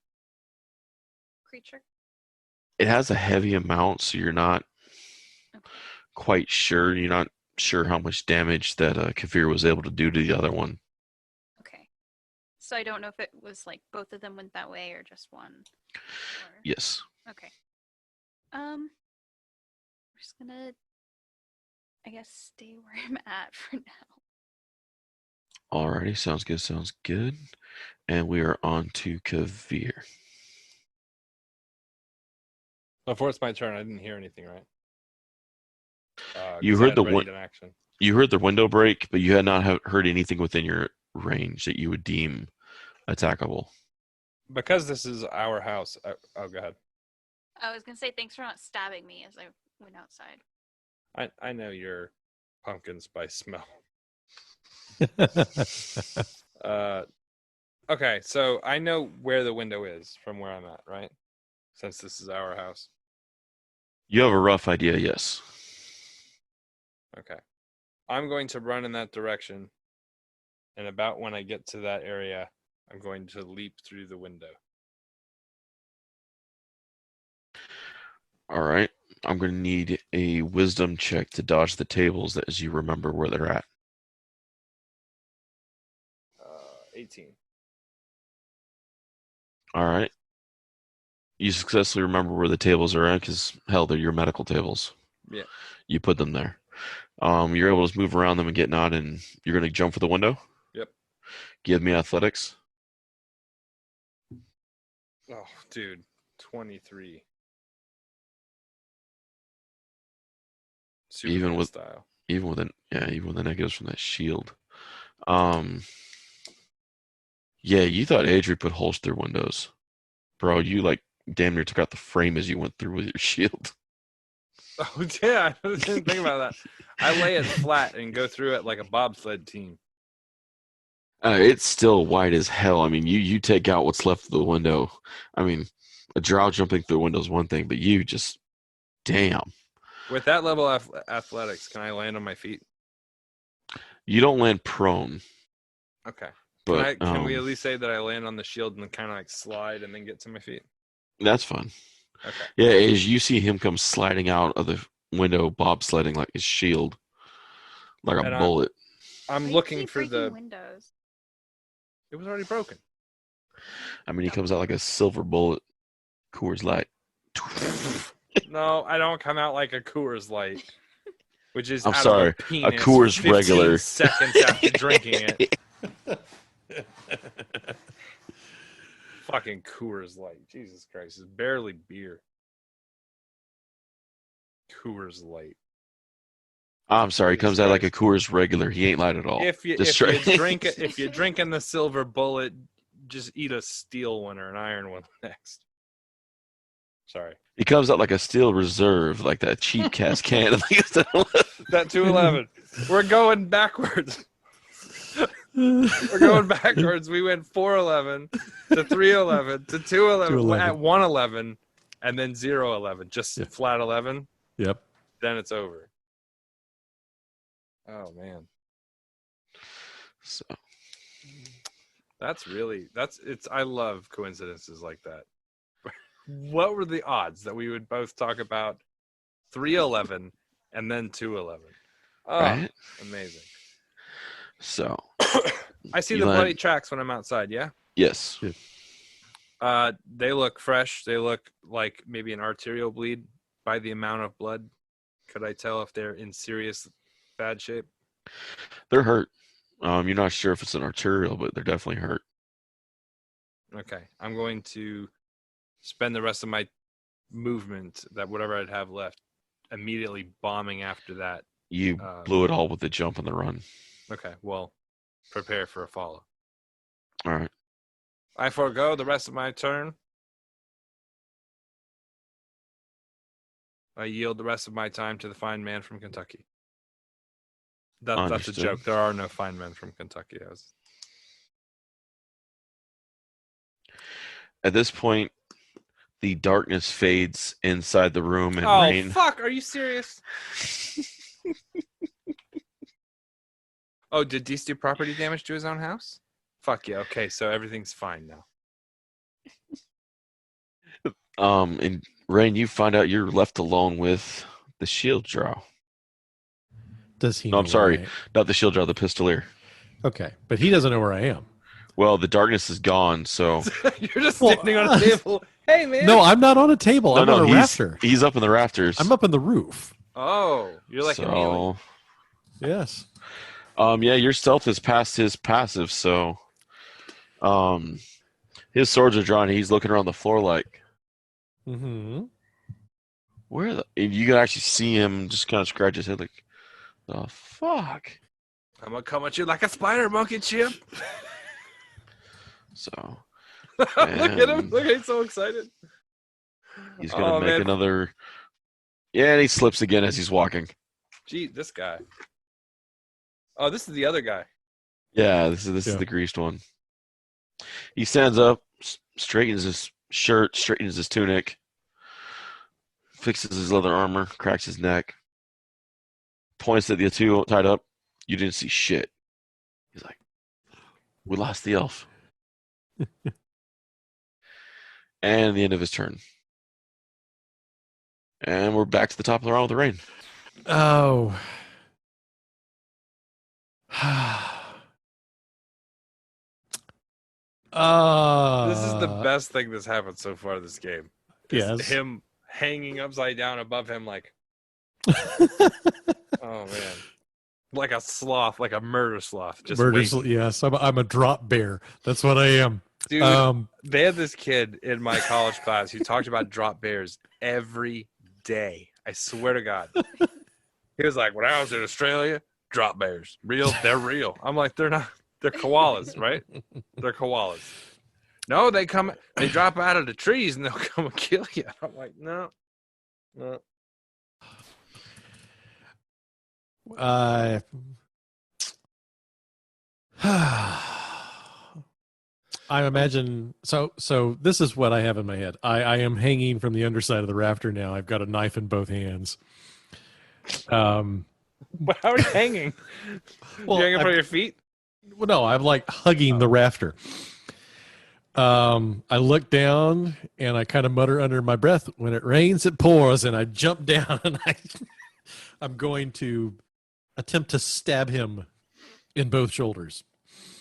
creature? It has a heavy amount, so you're not Okay. quite sure. You're not sure how much damage that Kafir was able to do to the other one. Okay. So I don't know if it was like both of them went that way or just one. Or... Yes. Okay. I'm just gonna, I guess, stay where I'm at for now. Alrighty, sounds good, sounds good. And we are on to Kavir. Before it's my turn, I didn't hear anything, right? You 'Cause I heard had the readied an action. You heard the window break, but you had not heard anything within your range that you would deem attackable. Because this is our house. Oh, go ahead. I was gonna say thanks for not stabbing me as I went outside. I know your pumpkin spice smell. Okay, so I know where the window is from where I'm at, right? Since this is our house. You have a rough idea, yes. Okay. I'm going to run in that direction. And about when I get to that area, I'm going to leap through the window. All right. I'm going to need a wisdom check to dodge the tables as you remember where they're at. 18. All right. You successfully remember where the tables are at because, hell, they're your medical tables. Yeah. You put them there. You're able to move around them and get out, and you're going to jump for the window? Yep. Give me athletics. Oh, dude. 23. Even with style. even with the negatives from that shield. Yeah, you thought Adri put holes through windows. Bro, you like damn near took out the frame as you went through with your shield. Oh, yeah. I didn't think about that. I lay it flat and go through it like a bobsled team. It's still wide as hell. I mean, you take out what's left of the window. I mean, a drow jumping through a window is one thing, but you just, damn. With that level of athletics, can I land on my feet? You don't land prone. Okay. But Can we at least say that I land on the shield and kind of like slide and then get to my feet? That's fine. Okay. Yeah, as you see him come sliding out of the window, bobsledding like his shield, like a bullet. I'm Why do you looking keep for breaking the. windows. It was already broken. I mean, he comes out like a silver bullet. Coors Light. No, I don't come out like a Coors Light, which is I'm out sorry, of a penis Coors 15 regular. seconds after drinking it. Fucking Coors Light. Jesus Christ. It's barely beer. Coors Light. I'm sorry, he comes out like a Coors regular. He ain't light at all. If you're drinking the silver bullet, just eat a steel one or an iron one next. Sorry. He comes out like a steel reserve, like that cheap cast can. That 211. We're going backwards. We're going backwards. We went 411 to 311 to 211 at 111 and then 011. Just flat 11. Yep. Then it's over. Oh man. So I love coincidences like that. What were the odds that we would both talk about 311 and then 211? Oh, right? Amazing. So I see the bloody tracks when I'm outside, yeah? Yes. They look fresh. They look like maybe an arterial bleed by the amount of blood. Could I tell if they're in serious bad shape? They're hurt. You're not sure if it's an arterial, but they're definitely hurt. Okay. I'm going to spend the rest of my movement, that whatever I'd have left, immediately bombing after that. You blew it all with the jump and the run. Okay. Well, prepare for a follow. All right. I forego the rest of my turn. I yield the rest of my time to the fine man from Kentucky. That's a Understood. joke. There are no fine men from Kentucky. At this point, the darkness fades inside the room and Oh, rain. fuck. Are you serious? Oh, did Deece do property damage to his own house? Fuck yeah. Okay, so everything's fine now. And Rain, you find out you're left alone with the shield drow. Does he? No, I'm know sorry, where not the shield drow, the pistolier. Okay, but he doesn't know where I am. Well, the darkness is gone, so You're just Well, standing on a table. Hey, man. No, I'm not on a table. I'm on a rafter. he's up in the rafters. I'm up on the roof. Oh, you're like an alien. Yes. Yeah, your stealth is past his passive, so his swords are drawn. He's looking around the floor like, Mm-hmm. where the? And you can actually see him just kind of scratch his head like, the fuck. I'm gonna come at you like a spider monkey, Chip. So Look at him. Look, he's so excited. he's gonna make man. another. Yeah, and he slips again as he's walking. Gee, this guy. Oh, this is the other guy. Yeah, this is the greased one. He stands up, straightens his shirt, straightens his tunic, fixes his leather armor, cracks his neck, points at the two tied up. You didn't see shit. He's like, we lost the elf. And the end of his turn. And we're back to the top of the round with the rain. Oh. This is the best thing that's happened so far this game. Yes. Him hanging upside down above him like, oh man. Like a sloth, like a murder sloth. Just waiting. Yes, I'm a drop bear. That's what I am. Dude, they had this kid in my college class who talked about drop bears every day. I swear to God. He was like, when I was in Australia, drop bears. Real, they're real. I'm like, they're not. They're koalas, right? They're koalas. No, they drop out of the trees and they'll come and kill you. I'm like, no. I imagine so this is what I have in my head. I am hanging from the underside of the rafter now. I've got a knife in both hands. But how are you hanging? Well, You hanging from your feet? Well, no, I'm like hugging the rafter. I look down and I kind of mutter under my breath, when it rains, it pours, and I jump down and I'm going to attempt to stab him in both shoulders.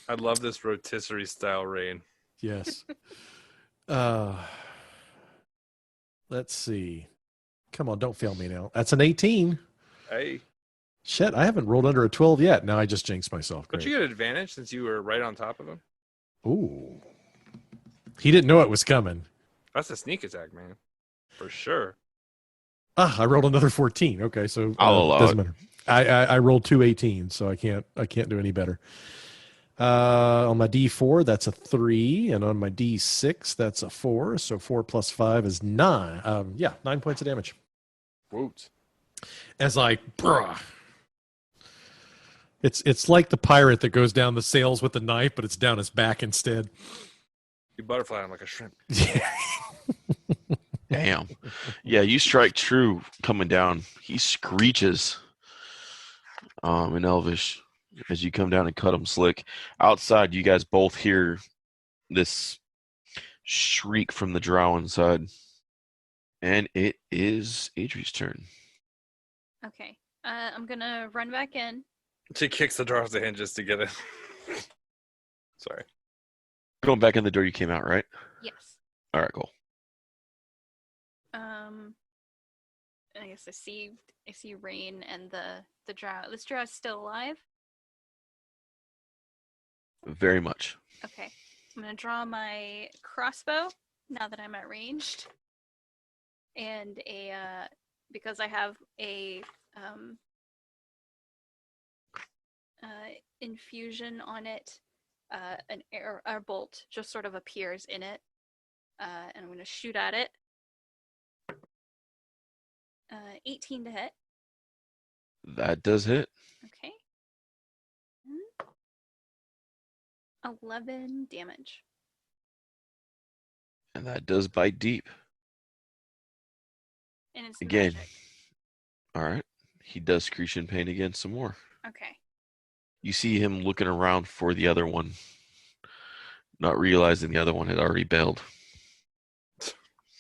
I love this rotisserie style rain. Yes. Let's see. Come on, don't fail me now. That's an 18. Hey. Shit, I haven't rolled under a 12 yet. Now I just jinxed myself. Don't Great. you get advantage since you were right on top of him? Ooh. He didn't know it was coming. That's a sneak attack, man. For sure. I rolled another 14. Okay, so I'll allow doesn't it. matter. I rolled 2 18s, so I can't do any better. On my D4, that's a 3, and on my D6, that's a 4. So 4 plus 5 is 9. 9 points of damage. Woot. As I, bruh. It's like the pirate that goes down the sails with the knife, but it's down his back instead. You butterfly him like a shrimp. Damn. Yeah, you strike true coming down. He screeches in Elvish as you come down and cut him slick. Outside, you guys both hear this shriek from the drow inside. And it is Adri's turn. Okay. I'm gonna run back in. She kicks the door off the hinges to get it. Sorry. Going back in the door you came out, right? Yes. All right, cool. I guess I see Rain and the drow. This drow is still alive. Very much. Okay, I'm gonna draw my crossbow now that I'm at ranged, and because I have a infusion on it, an air bolt just sort of appears in it, and I'm gonna shoot at it. 18 to hit. That does hit. Okay. 11 damage. And that does bite deep. And it's Again. magic. All right. He does screech in pain again some more. Okay. You see him looking around for the other one, not realizing the other one had already bailed.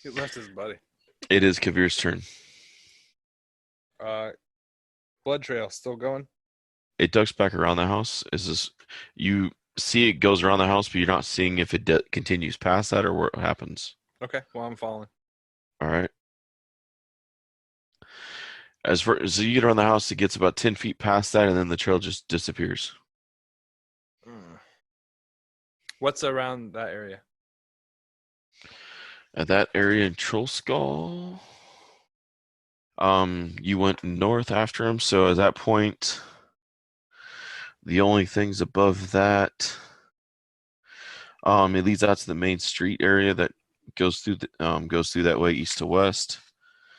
He left his buddy. It is Kavir's turn. Blood trail still going? It ducks back around the house. You see it goes around the house, but you're not seeing if it continues past that or what happens. Okay, well, I'm following. All right. So you get around the house, it gets about 10 feet past that, and then the trail just disappears. What's around that area? At that area in Trollskull, you went north after him, so at that point, the only things above that, it leads out to the main street area that goes through that way east to west.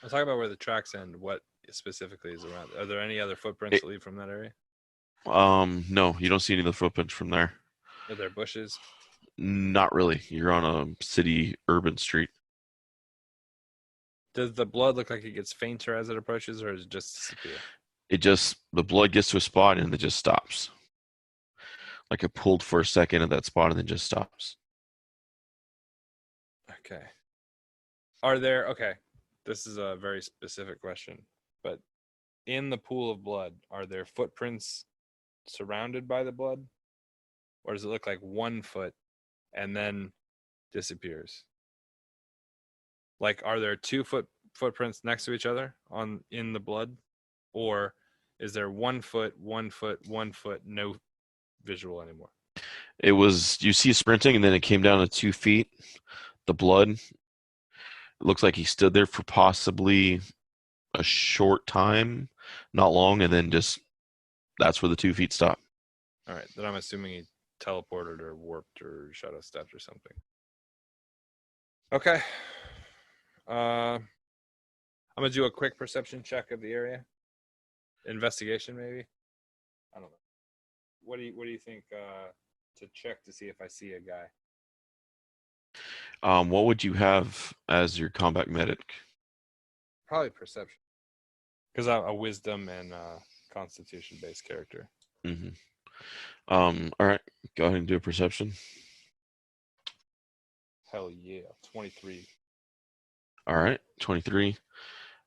I'm talking about where the tracks end. What specifically is around? Are there any other footprints that lead from that area? No, you don't see any of the footprints from there. Are there bushes? Not really. You're on a city urban street. Does the blood look like it gets fainter as it approaches, or does it just disappear? The blood gets to a spot and it just stops. Like it pulled for a second at that spot and then just stops. Okay. Okay, this is a very specific question, but in the pool of blood, are there footprints surrounded by the blood? Or does it look like 1 foot and then disappears? Like, are there 2 footprints next to each other in the blood? Or is there 1 foot, 1 foot, 1 foot, no visual anymore? You see sprinting and then it came down to 2 feet. The blood, it looks like he stood there for possibly a short time, not long, and then that's where the 2 feet stop. All right, then I'm assuming he teleported or warped or shadow stepped or something. Okay. I'm gonna do a quick perception check of the area. Investigation, maybe. I don't know. What do you think to check to see if I see a guy? What would you have as your combat medic? Probably perception, because I'm a wisdom and constitution based character. Mm-hmm. All right, go ahead and do a perception. Hell yeah, 23. All right, 23.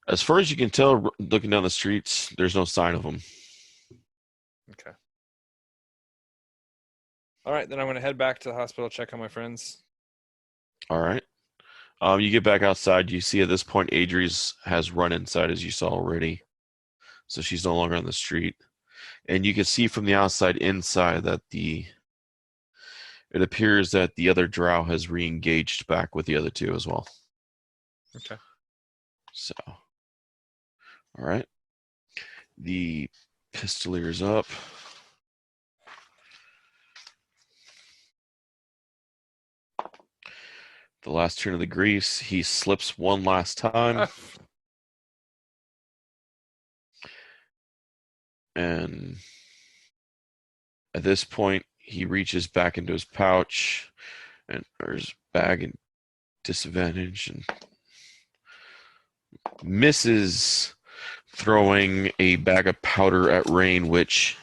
As far as you can tell, looking down the streets, there's no sign of them. Okay. All right, then I'm going to head back to the hospital, check on my friends. All right. You get back outside. You see at this point, Adries has run inside, as you saw already. So she's no longer on the street. And you can see from the outside inside that it appears that the other drow has re-engaged back with the other two as well. Okay. So, all right. The pistolier's up. The last turn of the grease, he slips one last time. And at this point, he reaches back into his pouch or his bag and disadvantage and misses throwing a bag of powder at Rain, which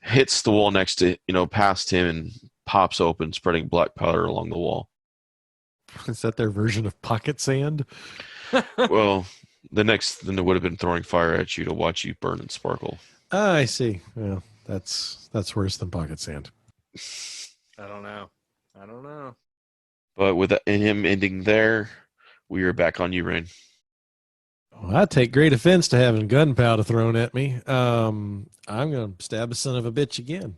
hits the wall next to, past him and pops open, spreading black powder along the wall. Is that their version of pocket sand? Well, then it would have been throwing fire at you to watch you burn and sparkle. Ah, I see. Well, that's worse than pocket sand. I don't know. But with him ending there, we are back on you, Rain. Well, I take great offense to having gunpowder thrown at me. I'm going to stab a son of a bitch again.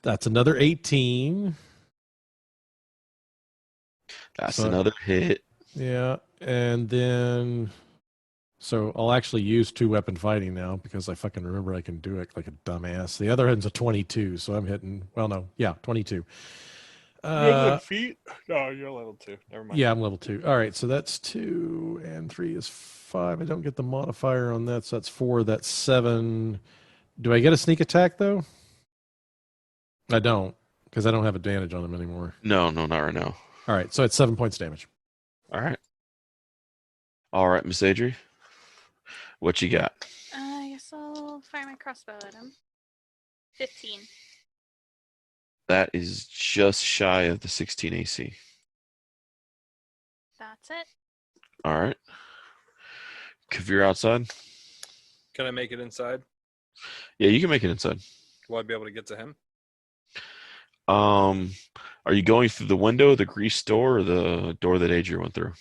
That's another 18. That's another hit. Yeah, and then so I'll actually use 2-weapon fighting now because I fucking remember I can do it like a dumbass. The other one's a 22, so I'm hitting. Well, no, yeah, 22. feet? No, you're level 2. Never mind. Yeah, I'm level 2. All right, so that's 2 and 3 is 5. I don't get the modifier on that, so that's 4. That's 7. Do I get a sneak attack though? I don't, because I don't have advantage on them anymore. No, not right now. All right, so it's 7 points damage. All right, Miss Adri, what you got? I guess I'll fire my crossbow at him. 15. That is just shy of the 16 AC. That's it. All right. If you're outside, Can I make it inside? yeah, you can make it inside. Will I be able to get to him? Are you going through the window, the grease door, or the door that Adrian went through?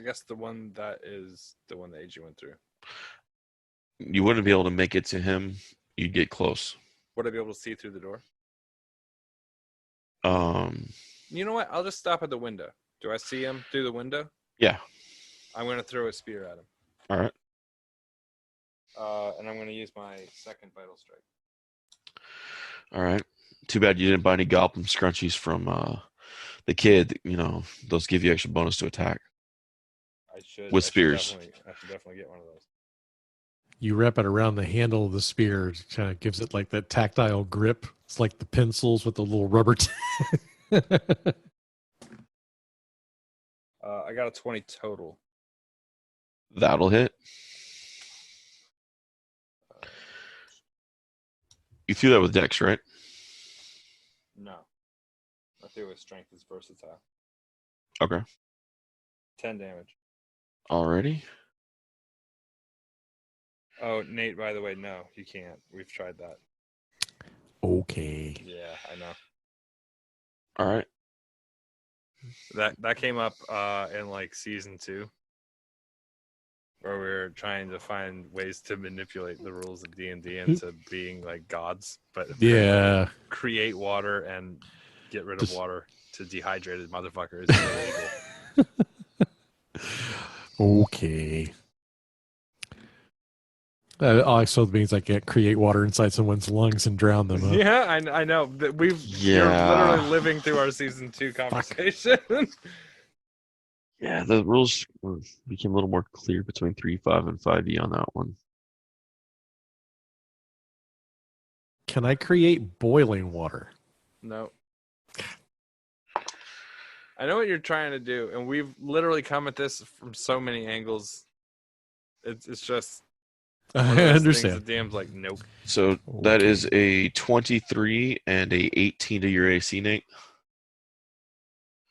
I guess the one that AJ went through. You wouldn't be able to make it to him. You'd get close. Would I be able to see through the door? You know what? I'll just stop at the window. Do I see him through the window? Yeah. I'm going to throw a spear at him. All right. And I'm going to use my second vital strike. All right. Too bad you didn't buy any goblin scrunchies from the kid. You know, those give you extra bonus to attack. I should. With spears. I should definitely get one of those. You wrap it around the handle of the spear. It kind of gives it like that tactile grip. It's like the pencils with the little rubber. I got a 20 total. That'll hit. You threw that with Dex, right? No. I threw with strength is versatile. Okay. 10 damage. Already. Oh, Nate, by the way, no, you can't. We've tried that. Okay. Yeah, I know. All right. That came up in like season 2, where we were trying to find ways to manipulate the rules of D&D into being like gods, but Yeah. create water and get rid of water to dehydrated motherfuckers is illegal. Okay. So it means I can't create water inside someone's lungs and drown them. Huh? Yeah, I know. You're literally living through our season 2 conversation. Yeah, the rules became a little more clear between 3.5 and 5e on that one. Can I create boiling water? No. I know what you're trying to do, and we've literally come at this from so many angles. It's just I one of those understand. things the DM's like, nope. So that is a 23 and a 18 to your AC, Nate.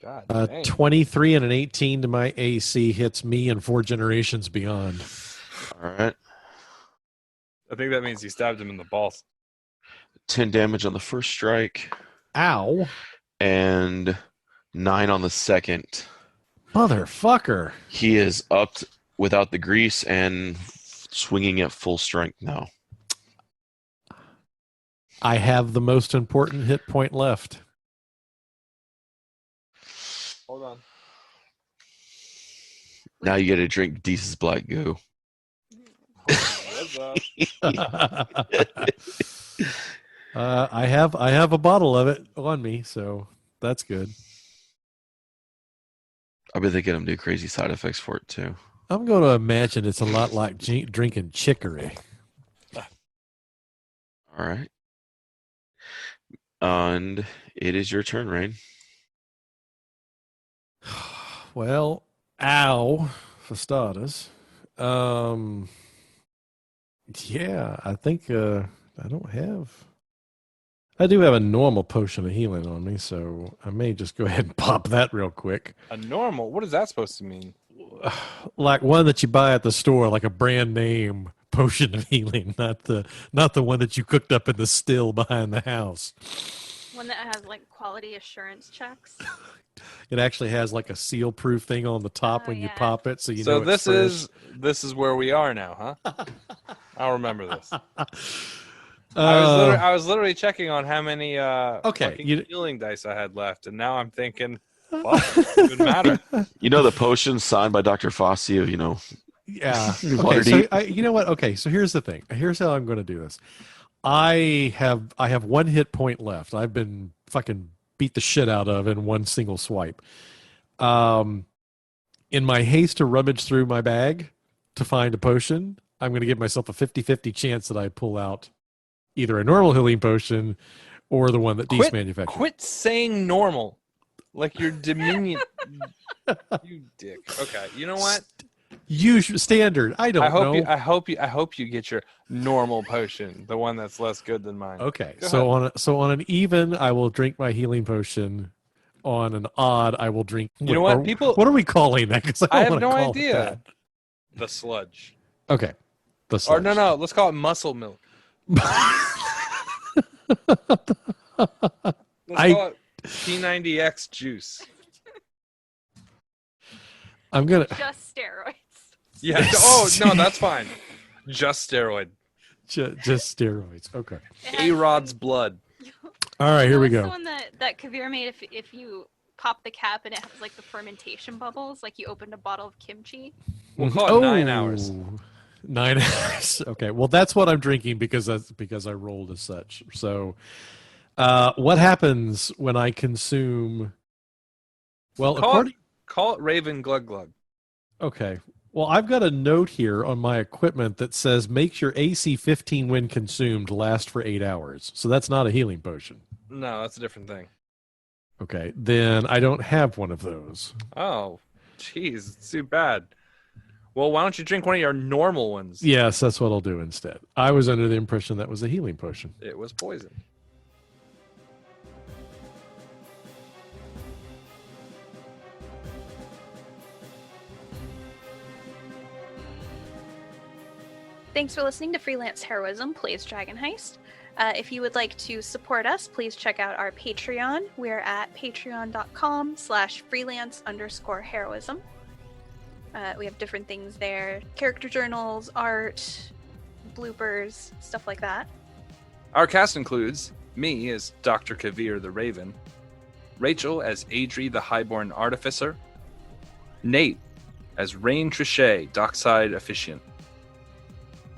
God dang. 23 and an 18 to my AC hits me and 4 generations beyond. All right. I think that means you stabbed him in the balls. 10 damage on the first strike. Ow. And 9 on the second. Motherfucker. He is up without the grease and swinging at full strength now. I have the most important hit point left. Hold on. Now you get to drink Deese's black goo. What's up? I have a bottle of it on me, so that's good. I bet they get him to do crazy side effects for it too. I'm going to imagine it's a lot like drinking chicory. All right. And it is your turn, Rain. Well, ow, for starters. Yeah, I think I do have a normal potion of healing on me, so I may just go ahead and pop that real quick. A normal? What is that supposed to mean? Like one that you buy at the store, like a brand name potion of healing, not the one that you cooked up in the still behind the house. One that has like quality assurance checks. It actually has like a seal proof thing on the top when you yeah. pop it, so you So know it's this is where we are now, huh? I'll remember this. fresh. I was literally checking on how many Okay, fucking healing dice I had left, and now I'm thinking, fuck, it doesn't even matter. You know the potion signed by Dr. Fossey of, Yeah. Water Okay. So deep. you know what? Okay. So here's the thing. Here's how I'm going to do this. I have one hit point left. I've been fucking beat the shit out of in one single swipe. In my haste to rummage through my bag to find a potion, I'm going to give myself a 50-50 chance that I pull out either a normal healing potion or the one that Dees manufactured. Quit saying normal, like you're Dominion. You dick. Okay, you know what? Standard. I don't know. I hope you get your normal potion, the one that's less good than mine. Okay. Go ahead. On an even, I will drink my healing potion. On an odd, I will drink. You know what? People. What are we calling that? Because I have no idea. The sludge. Okay. The sludge. Or no. Let's call it muscle milk. Let's call it P90X juice. I'm gonna Just steroids. Yeah. Oh no, that's fine. Just steroid. just steroids. Okay. A-Rod's blood. All right, here we What's go. the one that Kavir made if you pop the cap and it has like the fermentation bubbles, like you opened a bottle of kimchi? We'll call it 9 hours. 9 hours. Okay. Well, that's what I'm drinking because I rolled as such. So, what happens when I consume? Well, Call it Raven Glug Glug. Okay. Well, I've got a note here on my equipment that says makes your AC 15 when consumed last for 8 hours. So that's not a healing potion. No, that's a different thing. Okay. Then I don't have one of those. Oh, jeez, it's too bad. Well, why don't you drink one of your normal ones? Yes, that's what I'll do instead. I was under the impression that was a healing potion. It was poison. Thanks for listening to Freelance Heroism Plays Dragon Heist. If you would like to support us, please check out our Patreon. We're at patreon.com/freelance_heroism. We have different things there. Character journals, art, bloopers, stuff like that. Our cast includes me as Dr. Kavir the Raven, Rachel as Adri the Highborn Artificer, Nate as Rain Trichet, Dockside Officiant,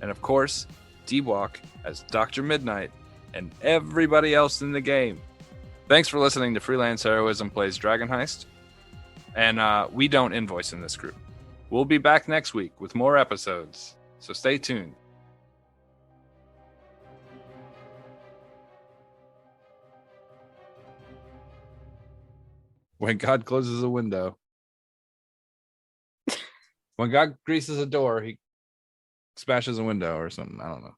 and of course, D-Walk as Dr. Midnight, and everybody else in the game. Thanks for listening to Freelance Heroism Plays Dragon Heist, and we don't invoice in this group. We'll be back next week with more episodes, so stay tuned. When God closes a window, when God greases a door, he smashes a window or something. I don't know.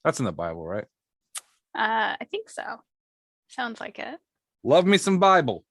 That's in the Bible, right? I think so. Sounds like it. Love me some Bible.